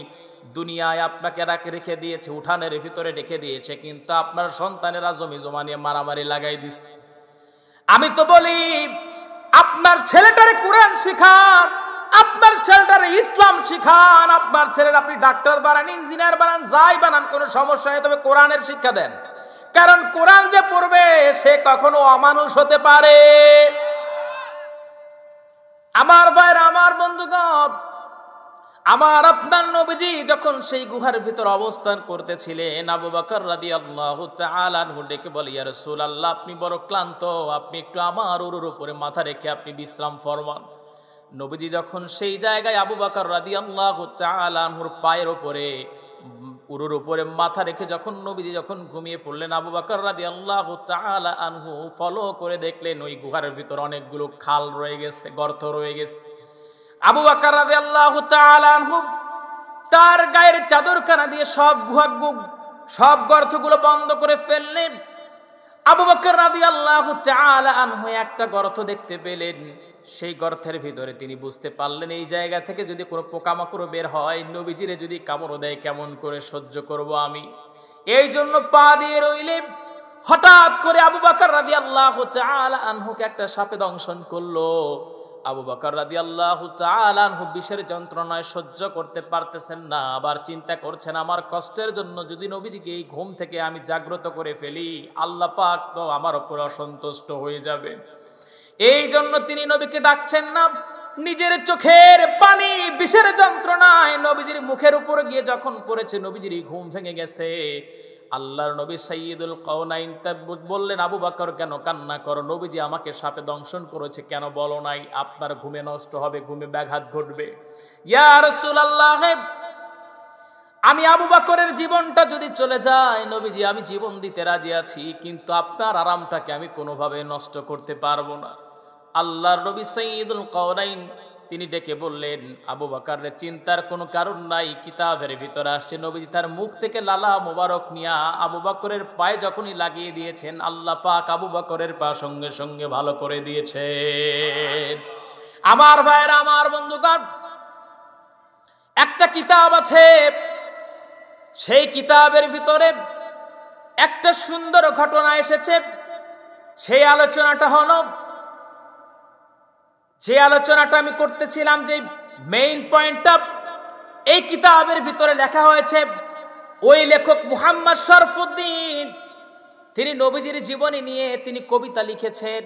দুনিয়ায় আপনাকে রেখে দিয়েছে, উঠানের ভিতরে রেখে দিয়েছে, কিন্তু আপনার সন্তানেরা জমি জমা নিয়ে মারামারি লাগাই দিছে। আমি তো বলি, আপনার ছেলেটারে কোরআন শিখান, আপনার ছেলেটারে ইসলাম শিখান। আপনার ছেলের আপনি ডাক্তার বানান, ইঞ্জিনিয়ার বানান, যাই বানান, কোনো সমস্যা নেই, তবে কোরআনের শিক্ষা দেন। কারণ কোরআন যে পড়বে সে কখনো অমানুষ হতে পারে। আমার ভাইরা, আমার বন্ধুগণ, আমার আপনার নবীজি যখন সেই গুহার ভিতর অবস্থান করতেছিলেন, আবু বকর রাদিয়াল্লাহু তাআলা আনহু ডেকে বলে, ইয়া রাসূলুল্লাহ আপনি বড় ক্লান্ত, আপনি একটু আমার উরুর উপরে মাথা রেখে আপনি বিশ্রাম ফরমান। নবীজি যখন সেই জায়গায় আবু বকর রাদিয়াল্লাহু তাআলা আনহুর পায়ের উপরে, উরুর উপরে মাথা রেখে যখন নবীজি যখন ঘুমিয়ে পড়লেন, আবু বকর রাদিয়াল্লাহু তাআলা আনহু ফলো করে দেখলেন ওই গুহার ভিতর অনেকগুলো খাল রয়ে গেছে, গর্ত রয়ে গেছে। আবু বকর রাদিয়াল্লাহু তাআলা আনহু তার গায়ের চাদরখানা দিয়ে সব গর্তগুলো বন্ধ করে ফেললেন। আবু বকর রাদিয়াল্লাহু তাআলা আনহু একটা গর্ত দেখতে পেলেন। সেই গর্তের ভিতরে তিনি বুঝতে পারলেন, এই জায়গা থেকে যদি কোনো পোকামাকড় বের হয়, নবীজিরে যদি কামড় দেয়, কেমন করে সহ্য করব আমি? এই জন্য পা দিয়ে রইলেন। হঠাৎ করে আবু বকর রাদিয়াল্লাহু তাআলা আনহুকে একটা সাপে দংশন করলো। আবু বকর রাদিয়াল্লাহু তাআলা আনহু বিষের যন্ত্রণায় সহ্য করতে পারতেছেন না। আবার চিন্তা করছেন, আমার কষ্টের জন্য যদি নবীজিকে এই ঘুম থেকে আমি জাগ্রত করে ফেলি, আল্লাহ পাক তো আমার উপর অসন্তুষ্ট হয়ে যাবে। এই জন্য তিনি নবীকে ডাকছেন না। নিজের চোখের পানি বিষের যন্ত্রণায় নবীজির মুখের উপর গিয়ে যখন পড়েছে, নবীজির ঘুম ভেঙে গেছে। আল্লাহর নবী সাইয়্যিদুল কাওনাইন বললেন, আবু বকর কেন কান্না করো? নবীজি আমাকে সাপে দংশন করেছে, কেন বলো নাই? আপনার ঘুমে নষ্ট হবে, ঘুমে ব্যাঘাত ঘটবে। ইয়া রাসূলুল্লাহ, আমি আবু বকরের জীবনটা যদি চলে যায়, নবীজি আমি জীবন দিতে রাজি আছি, কিন্তু আপনার আরামটাকে আমি কোনোভাবে নষ্ট করতে পারবো না। আল্লাহর নবী সাইয়্যিদুল কাওনাইন তিনি ডেকে বললেন, আবু বকরের চিন্তার কোনো কারণ নাই। কিতাবের ভিতরে আসছে, নবীজি তার মুখ থেকে লালা মোবারক নিয়া আবু বকরের পায়ে যখনই লাগিয়ে দিয়েছেন, আল্লাহ পাক আবু বকরের পা সঙ্গে সঙ্গে ভালো করে দিয়েছেন। আমার ভাইরা, আমার বন্ধুগণ, একটা কিতাব আছে, সেই কিতাবের ভিতরে একটা সুন্দর ঘটনা এসেছে। সেই আলোচনাটা হলো, যে আলোচনাটা আমি করতেছিলাম, যে মেইন পয়েন্টটা এই কিতাবের ভিতরে লেখা হয়েছে, ওই লেখক মুহাম্মদ শরফুদ্দীন তিনি নবীজির জীবনী নিয়ে তিনি কবিতা লিখেছেন।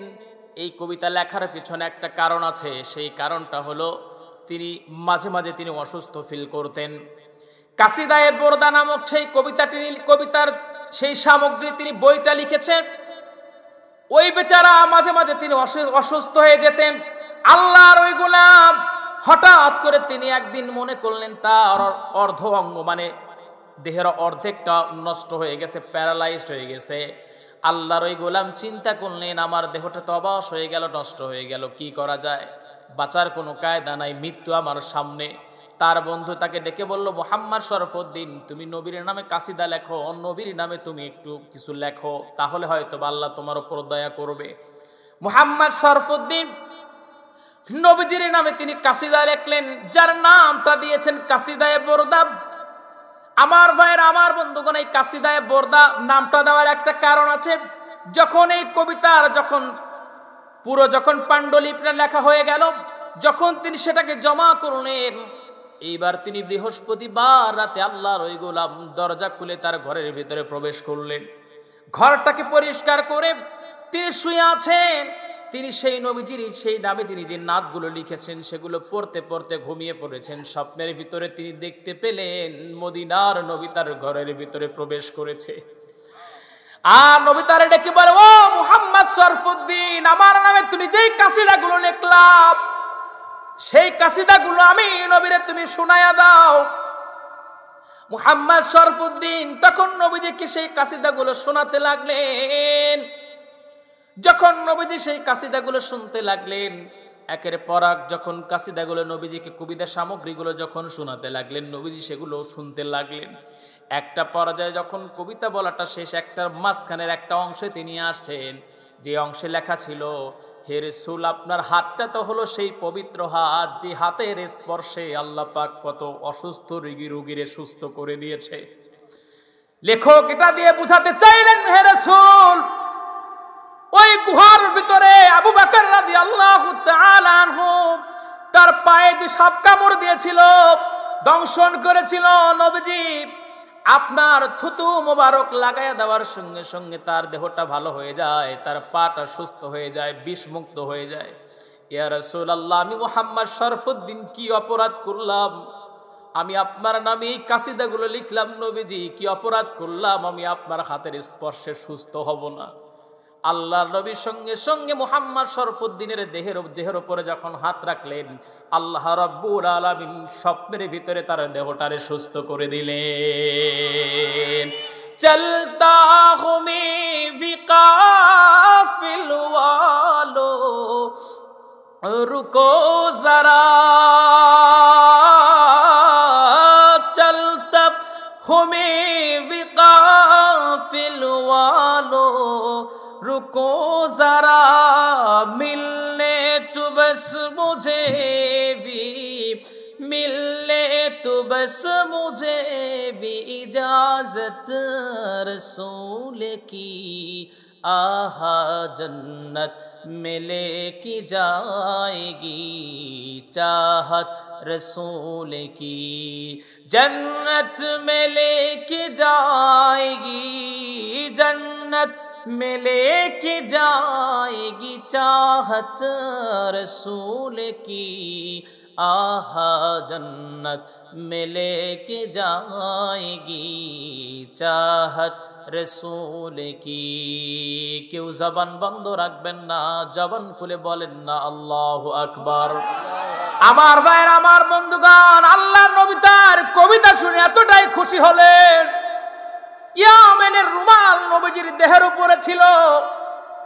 এই কবিতা লেখার পিছনে একটা কারণ আছে, সেই কারণটা হলো তিনি মাঝে মাঝে তিনি অসুস্থ ফিল করতেন। কাসিদায়ে বোরদা নামক সেই কবিতার সেই সামগ্রী তিনি বইটা লিখেছেন। ওই বেচারা মাঝে মাঝে তিনি অসুস্থ হয়ে যেতেন। আল্লাহর ওই গোলাম হঠাৎ করে তিনি একদিন মনে করলেন তার অর্ধ অঙ্গ মানে দেহের অর্ধেকটা নষ্ট হয়ে গেছে, প্যারালাইজড হয়ে গেছে। আল্লাহর ওই গোলাম চিন্তা করলেন আমার দেহটা তো অবশ হয়ে গেল, নষ্ট হয়ে গেল, কি করা যায়, বাঁচার কোনো কায়দা নাই, মৃত্যু আমার সামনে। তার বন্ধু তাকে ডেকে বলল, মুহাম্মদ শরফুদ্দিন, তুমি নবীর নামে কাসিদা লেখো, নবীর নামে তুমি একটু কিছু লেখো, তাহলে হয়তো আল্লাহ তোমার উপর দয়া করবে। মুহাম্মদ শরফুদ্দিন নবীজির নামে তিনি কাসিদা লিখলেন, যার নামটা দিয়েছেন কাসিদায়ে বোরদা। আমার ভাইয়ের, আমার বন্ধুগণ, এই কাসিদায়ে বোরদা নামটা দেওয়ার একটা কারণ আছে। যখন এই কবিতার যখন পাণ্ডুলিপিটা লেখা হয়ে গেল, যখন তিনি সেটাকে জমা করলেন, এইবার তিনি বৃহস্পতিবার রাতে আল্লাহর ওই গোলাম দরজা খুলে তার ঘরের ভিতরে প্রবেশ করলেন। ঘরটাকে পরিষ্কার করে তিনি শুয়ে আছেন। তিনি সেই নবীজির সেই নামে তিনি যে নাতগুলো লিখেছেন সেগুলো পড়তে পড়তে ঘুমিয়ে পড়েছেন। স্বপ্নের ভিতরে তিনি দেখতে পেলেন মদিনার নবী তার ঘরের ভিতরে প্রবেশ করেছে। আর নবী তারে ডেকে বলে, ও মুহাম্মদ শরফুদ্দিন, আমার নামে তুমি যেই কাসিদাগুলো লিখলাম সেই কাসিদাগুলো আমি নবীরে তুমি শোনায়া দাও। মুহাম্মদ শরফুদ্দিন তখন নবীজিকে সেই কাসিদাগুলো শোনাতে লাগলেন। যখন নবীজি সেই কাসিদাগুলো শুনতে লাগলেন, একের পর এক যখন কাসিদাগুলো নবীজিকে কবিতা সামগ্রীগুলো যখন শোনাতে লাগলেন, নবীজি সেগুলো শুনতে লাগলেন। একটা পর্যায়ে যখন কবিতা বলাটা শেষ, একটার মাঝখানের একটা অংশে তিনি আসছেন, যে অংশে লেখা ছিল, হে রাসূল, আপনার হাতটা তো হলো সেই পবিত্র হাত যে হাতের স্পর্শে আল্লাহ পাক কত অসুস্থ রোগীরে সুস্থ করে দিয়েছে। লেখক এটা দিয়ে বুঝাতে চাইলেন, হে রাসূল, ওই গুহার ভিতরে আবু বকর রাদিয়াল্লাহু তাআলা আনহু তার পায়ে যে সাপ কামড় দিয়েছিল, দংশন করেছিল, নবীজি আপনার থুতু মোবারক লাগায়া দেওয়ার সঙ্গে সঙ্গে তার দেহটা ভালো হয়ে যায়, তার পাটা সুস্থ হয়ে যায়, বিষমুক্ত হয়ে যায়। ইয়া রাসূলুল্লাহ, আমি মুহাম্মদ শরফুদ্দিন কি অপরাধ করলাম? আমি আপনার নামে এই কাসিদাগুলো লিখলাম, নবীজি কি অপরাধ করলাম আমি আপনার হাতের স্পর্শে সুস্থ হব না? আল্লাহর নবীর সঙ্গে সঙ্গে মুহাম্মদ শরফুদ্দিনের দেহের উপরে যখন হাত রাখলেন, আল্লাহ রাব্বুল আলামিন স্বপ্নের ভিতরে তার দেহটারে সুস্থ করে দিলেন। চলতা হুমে বিকাফিল ওয়ালো রুকো জরা, চলতা হুমে বিকাফিল ওয়ালো रुको जरा मिलने तो बस मुझे भी, मिलने तो बस मुझे भी इजाजत रसूल की, आहा जन्नत में लेके जाएगी चाहत रसूल की, जन्नत में लेके जाएगी, जन्नत में लेके जाएगी चाहत रसूल की, आहा जन्नत में लेके जाएगी चाहत रसूल की। কেউ জবান বন্ধ রাখবেন না, জবান খুলে বলেন না আল্লাহু আকবার। আমার ভাইয়ের, আমার বন্ধুগণ, আল্লাহর নবী তার কবিতা শুনে এতটাই খুশি হলেন, ইয়ামেনের রুমাল নবীজির দেহের উপরে ছিল,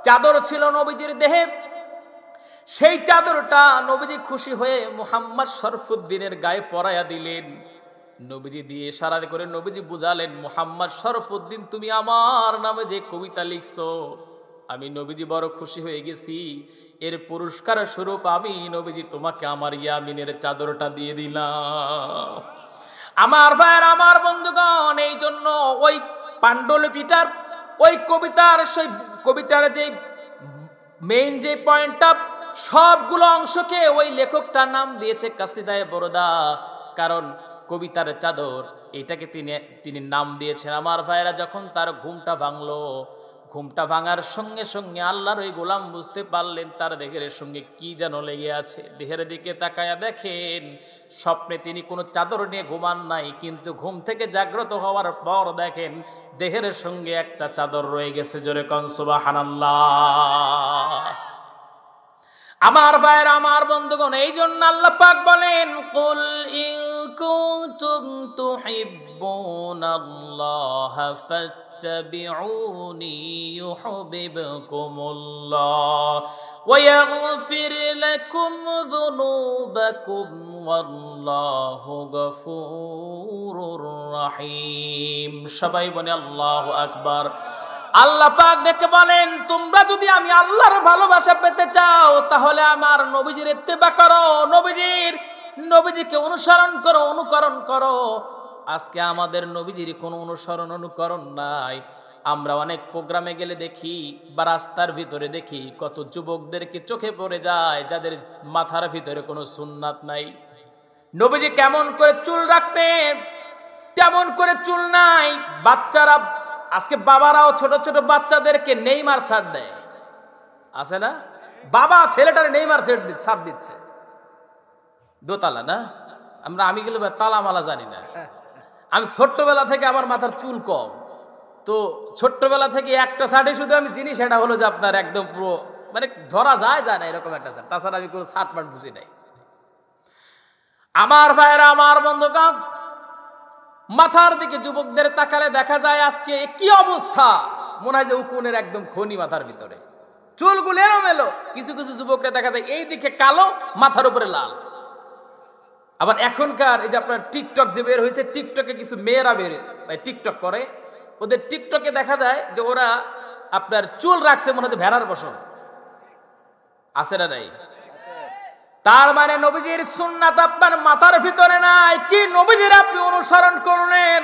চাদর ছিল নবীজির দেহে, সেই চাদরটা নবীজি খুশি হয়ে মুহাম্মদ শরফুদ্দিনের গায়ে পরাইয়া দিলেন। নবীজি দিয়ে ইশারা করে নবীজি বুঝালেন, মুহাম্মদ শরফুদ্দিন, তুমি আমার নামে যে কবিতা লিখছো, আমি নবীজি বড় খুশি হয়ে গেছি, এর পুরস্কার স্বরূপ আমি নবীজি তোমাকে আমার ইয়ামিনের চাদরটা দিয়ে দিলাম। আমার ভাইয়ের, আমার বন্ধুগণ, এই জন্য ওই পাণ্ডুলিপিটার ওই কবিতার যে মেইন যে পয়েন্টটা, সবগুলো অংশকে ওই লেখকটা নাম দিয়েছে কাসিদায়ে বোরদা, কারণ কবিতার চাদর এটাকে তিনি নাম দিয়েছেন। আমার ভাইয়েরা, যখন তার ঘুমটা ভাঙলো, ঘুমটা ভাঙার সঙ্গে সঙ্গে আল্লাহর ওই গোলাম বুঝতে পারলেন তার দেহের সঙ্গে কি যেন লেগে আছে। দেহের দিকে তাকায়া দেখেন স্বপ্নে তিনি কোনো চাদর নিয়ে ঘুমান নাই, কিন্তু ঘুম থেকে জাগ্রত হওয়ার পর দেখেন দেহের সঙ্গে একটা চাদর রয়ে গেছে। জোরে কোন সুবহানাল্লাহ। আমার ভাইয়েরা, আমার বন্ধুগণ, এই জন্য আল্লাহ পাক বলেন, কুল ইন কুনতুম তুহিব্বুনাল্লাহা ফাত্তাবিউনি ইউহিব্বুকুমুল্লাহ ওয়া ইয়াগফির লাকুম যুনুবাকুম ওয়াল্লাহু গফুরুর রহিম। সবাই বলে আল্লাহু আকবার। আল্লাহ পাক ডেকে বলেন, তোমরা যদি আমি আল্লাহর ভালোবাসা পেতে চাও তাহলে আমার নবীজির ইত্তেবা করো, নবীজিকে অনুসরণ করো, অনুকরণ করো। আজকে আমাদের নবীজির কোনো অনুসরণ অনুকরণ নাই। আমরা অনেক প্রোগ্রামে গেলে দেখি বা রাস্তার ভিতরে দেখি কত যুবকদেরকে চোখে পড়ে যায় যাদের মাথার ভিতরে কোনো সুন্নাত নাই। নবীজি কেমন করে চুল রাখতেন, তেমন করে চুল নাই। বাচ্চারা আজকে বাবারাও ছোট ছোট বাচ্চাদেরকে নেইমার শার্ট দেয়, আছে না? বাবা ছেলেটারে নেইমার শার্ট দিচ্ছে, দোতলা না? আমি গেলে তালামালা জানি না। আমি ছোট্টবেলা থেকে আমার মাথার চুল কম, তো ছোট্টবেলা থেকে একটা শার্টে শুধু আমি চিনি, সেটা হলো যে আপনার একদম পুরো মানে ধরা যায় না এরকম একটা শার্ট। তাছাড়া আমি কোনো শার্ট মার্ট বুঝি নাই। আমার ভাইয়েরা, আমার বন্ধুগণ, মাথার দিকে যুবকদের তাকালে দেখা যায় আজকে কি অবস্থা, মনে হয় যে উকুনের একদম খনি মাথার ভিতরে, চুলগুলো এলোমেলো। কিছু কিছু যুবকরা দেখা যায় এই দিকে কালো, মাথার উপরে লাল। আবার এখনকার এই যে আপনার টিকটক যে বের হয়েছে, টিকটকে কিছু মেয়েরা টিকটক করে, ওদের টিকটকে দেখা যায় যে ওরা আপনার চুল রাখছে মনে হচ্ছে ভেড়ার বসন, আছে না নাই? তার মানে নবীজির সুন্নাত আপনার মাথার ভিতরে নাই। কি নবীজির আপনি অনুসরণ করলেন?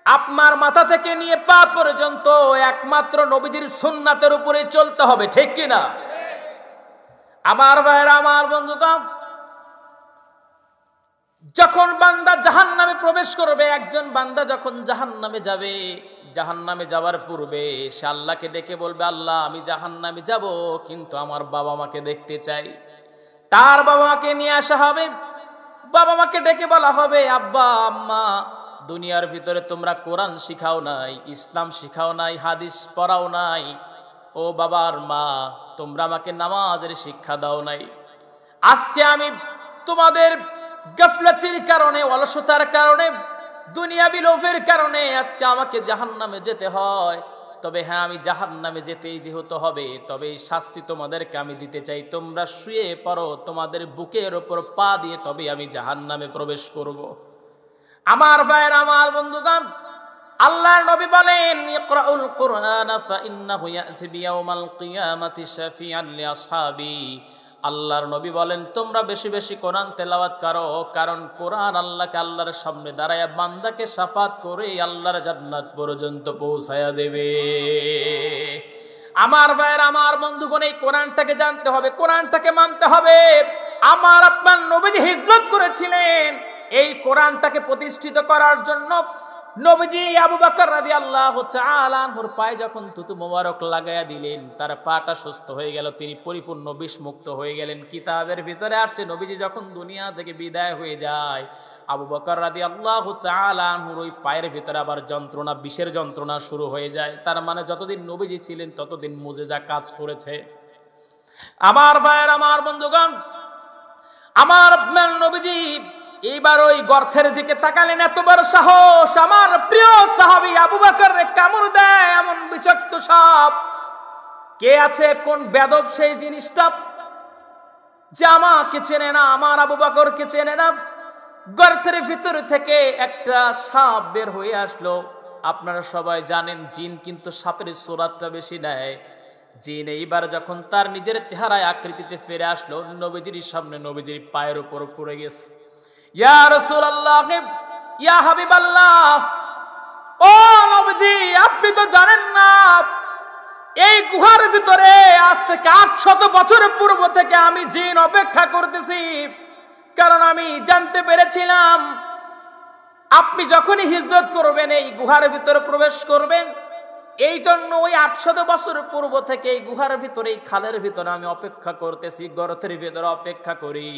আপনার মাথা থেকে নিয়ে পা পর্যন্ত একমাত্র নবীজির সুন্নাতের উপরে চলতে হবে, ঠিক কি না? আমার ভাইয়েরা, আমার বন্ধুগণ, যখন বান্দা জাহান্নামে প্রবেশ করবে, একজন বান্দা যখন জাহান্নামে যাবে, জাহান্নামে যাওয়ার পূর্বে সে আল্লাহকে ডেকে বলবে, আল্লাহ আমি জাহান্নামে যাব, কিন্তু আমার বাবা মাকে দেখতে চাই। তার বাবা মাকে নিয়ে আসা হবে, বাবা মাকে ডেকে বলা হবে, আব্বা আম্মা, দুনিয়ার ভিতরে তোমরা কোরআন শিখাও নাই, ইসলাম শিখাও নাই, হাদিস পড়াও নাই। ও বাবার মা, তোমরা আমাকে নামাজের শিক্ষা দাও নাই। আজকে আমি তোমাদের গাফলাতির কারণে, অলসতার কারণে, দুনিয়াবি লোভের কারণে আজকে আমাকে জাহান্নামে যেতে হয়। তবে হ্যাঁ, আমি জাহান্নামে যেতেই যেহেতু হবে, তবে এই শাস্তি তোমাদেরকে আমি দিতে চাই। তোমরা শুয়ে পড়ো, তোমাদের বুকের ওপর পা দিয়ে, তবে আমি জাহান্নামে প্রবেশ করব। আমার ভাইয়ের, আমার বন্ধুগণ, আল্লাহর নবী বলেন, ইকরাউল কুরআনা ফাইন্নাহু ইয়াতি বিয়াউমাল কিয়ামাতি শাফিআন লিআসহাবি। আল্লাহর নবী বলেন, তোমরা বেশি বেশি কোরআন তেলাওয়াত করো, কারণ কোরআন আল্লাহকে আল্লাহর সামনে দাঁড়ায়া বান্দাকে শাফাত করে আল্লাহর জান্নাত পর্যন্ত পৌঁছায়া দেবে। আমার ভাইয়ের, আমার বন্ধুগণ, এই কোরআনটাকে জানতে হবে, কোরআনটাকে মানতে হবে। আমার আপনার নবীজি হিজরত করেছিলেন এই কোরআনটাকে প্রতিষ্ঠিত করার জন্য। নবীজি আবু বকর রাদিয়াল্লাহু তাআলা আনহুর পায়ে যখন থুতু মোবারক লাগায়া দিলেন, তার পাটা সুস্থ হয়ে গেল, তিনি পরিপূর্ণ বিষমুক্ত হয়ে গেলেন। কিতাবের ভিতরে আসছে, নবীজি যখন দুনিয়া থেকে বিদায় হয়ে যায়, আবু বকর রাদিয়াল্লাহু তাআলা আনহুর ওই পায়ের ভিতরে আবার যন্ত্রণা, বিষের যন্ত্রণা শুরু হয়ে যায়। তার মানে যতদিন নবীজি ছিলেন ততদিন মুজিজা কাজ করেছে। আমার ভাইয়ের, আমার বন্ধুগণ, আমার আপনার নবীজি এইবার ওই গর্তের দিকে তাকালেন, এত বড় সাহস! আমার প্রিয় সাহাবী আবু বকর কামড় দেয় এমন বিষাক্ত সাপ। কে আছে, কোন বেদব সেই জিনিসটা যে আমাকে চেনে না, আমার আবু বকরকে চেনে না? গর্তের ভিতর থেকে একটা সাপ বের হয়ে আসলো। আপনারা সবাই জানেন, জিন কিন্তু সাপের সুরাতটা বেশি নেয়। জিন এইবার যখন তার নিজের চেহারায় আকৃতিতে ফিরে আসলো, নবীজির সামনে নবীজির পায়ের উপর পড়ে গেছে। ইয়া রাসূলুল্লাহ, ইয়া হাবিবাল্লাহ, ও নবীজি, আপনি তো জানেন না এই গুহার ভিতরে আজ থেকে 800 বছর পূর্ব থেকে আমি জিন অপেক্ষা করতেছি, কারণ আমি জানতে পেরেছিলাম আপনি যখনই হিজরত করবেন, এই গুহার ভিতরে প্রবেশ করবেন, এই জন্য ওই 800 বছর পূর্ব থেকে এই গুহার ভিতরে, এই খালের ভিতরে আমি অপেক্ষা করতেছি, গর্তের ভিতরে অপেক্ষা করি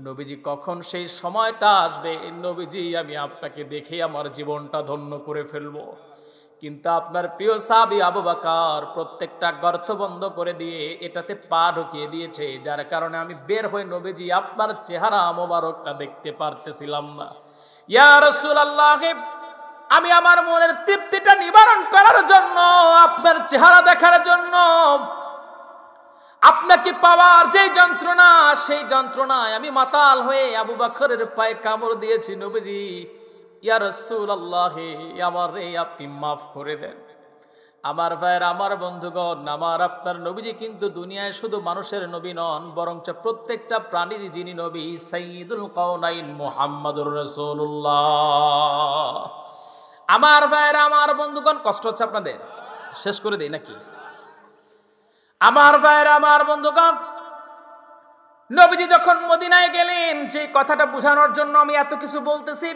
নবীজি কখন সেই সময়টা আসবে, নবীজি আমি আপনাকে দেখে আমার জীবনটা ধন্য করে ফেলবো। কিন্তু আপনার প্রিয় সাহাবী আবু বকর প্রত্যেকটা গর্ত বন্ধ করে দিয়ে এটাতে পা ঢুকিয়ে দিয়েছে, যার কারণে আমি বের হয়ে নবীজি আপনার চেহারা মোবারকটা দেখতে পারতেছিলাম না। ইয়া রাসূলুল্লাহ, আমি আমার মনের তৃপ্তিটা নিবারণ করার জন্য, আপনার চেহারা দেখার জন্য, আপনাকে পাওয়ার যে যন্ত্রণা, সেই যন্ত্রণায় আমি মাতাল হয়ে আবু বকরের পায়ে কামড় দিয়েছি। নবীজি, ইয়া রাসূলুল্লাহ, আমার রে আপনি মাফ করে দেন। আমার ভাইয়ের, আমার বন্ধুগণ, আমার আপনার নবীজি কিন্তু দুনিয়ায় শুধু মানুষের নবী নন, বরঞ্চ প্রত্যেকটা প্রাণীর যিনি নবী, সাইয়্যিদুল কাওনাইন মুহাম্মাদুর রাসূলুল্লাহ। আমার ভাইয়ের, আমার বন্ধুগণ, কষ্ট হচ্ছে আপনাদের? শেষ করে দেই নাকি? আমার ভাইয়ের, আমার বন্ধুগণ, নবীজি যখন মদিনায় গেলেন, যে কথাটা বোঝানোর জন্য আমি এত কিছু বলতেছি,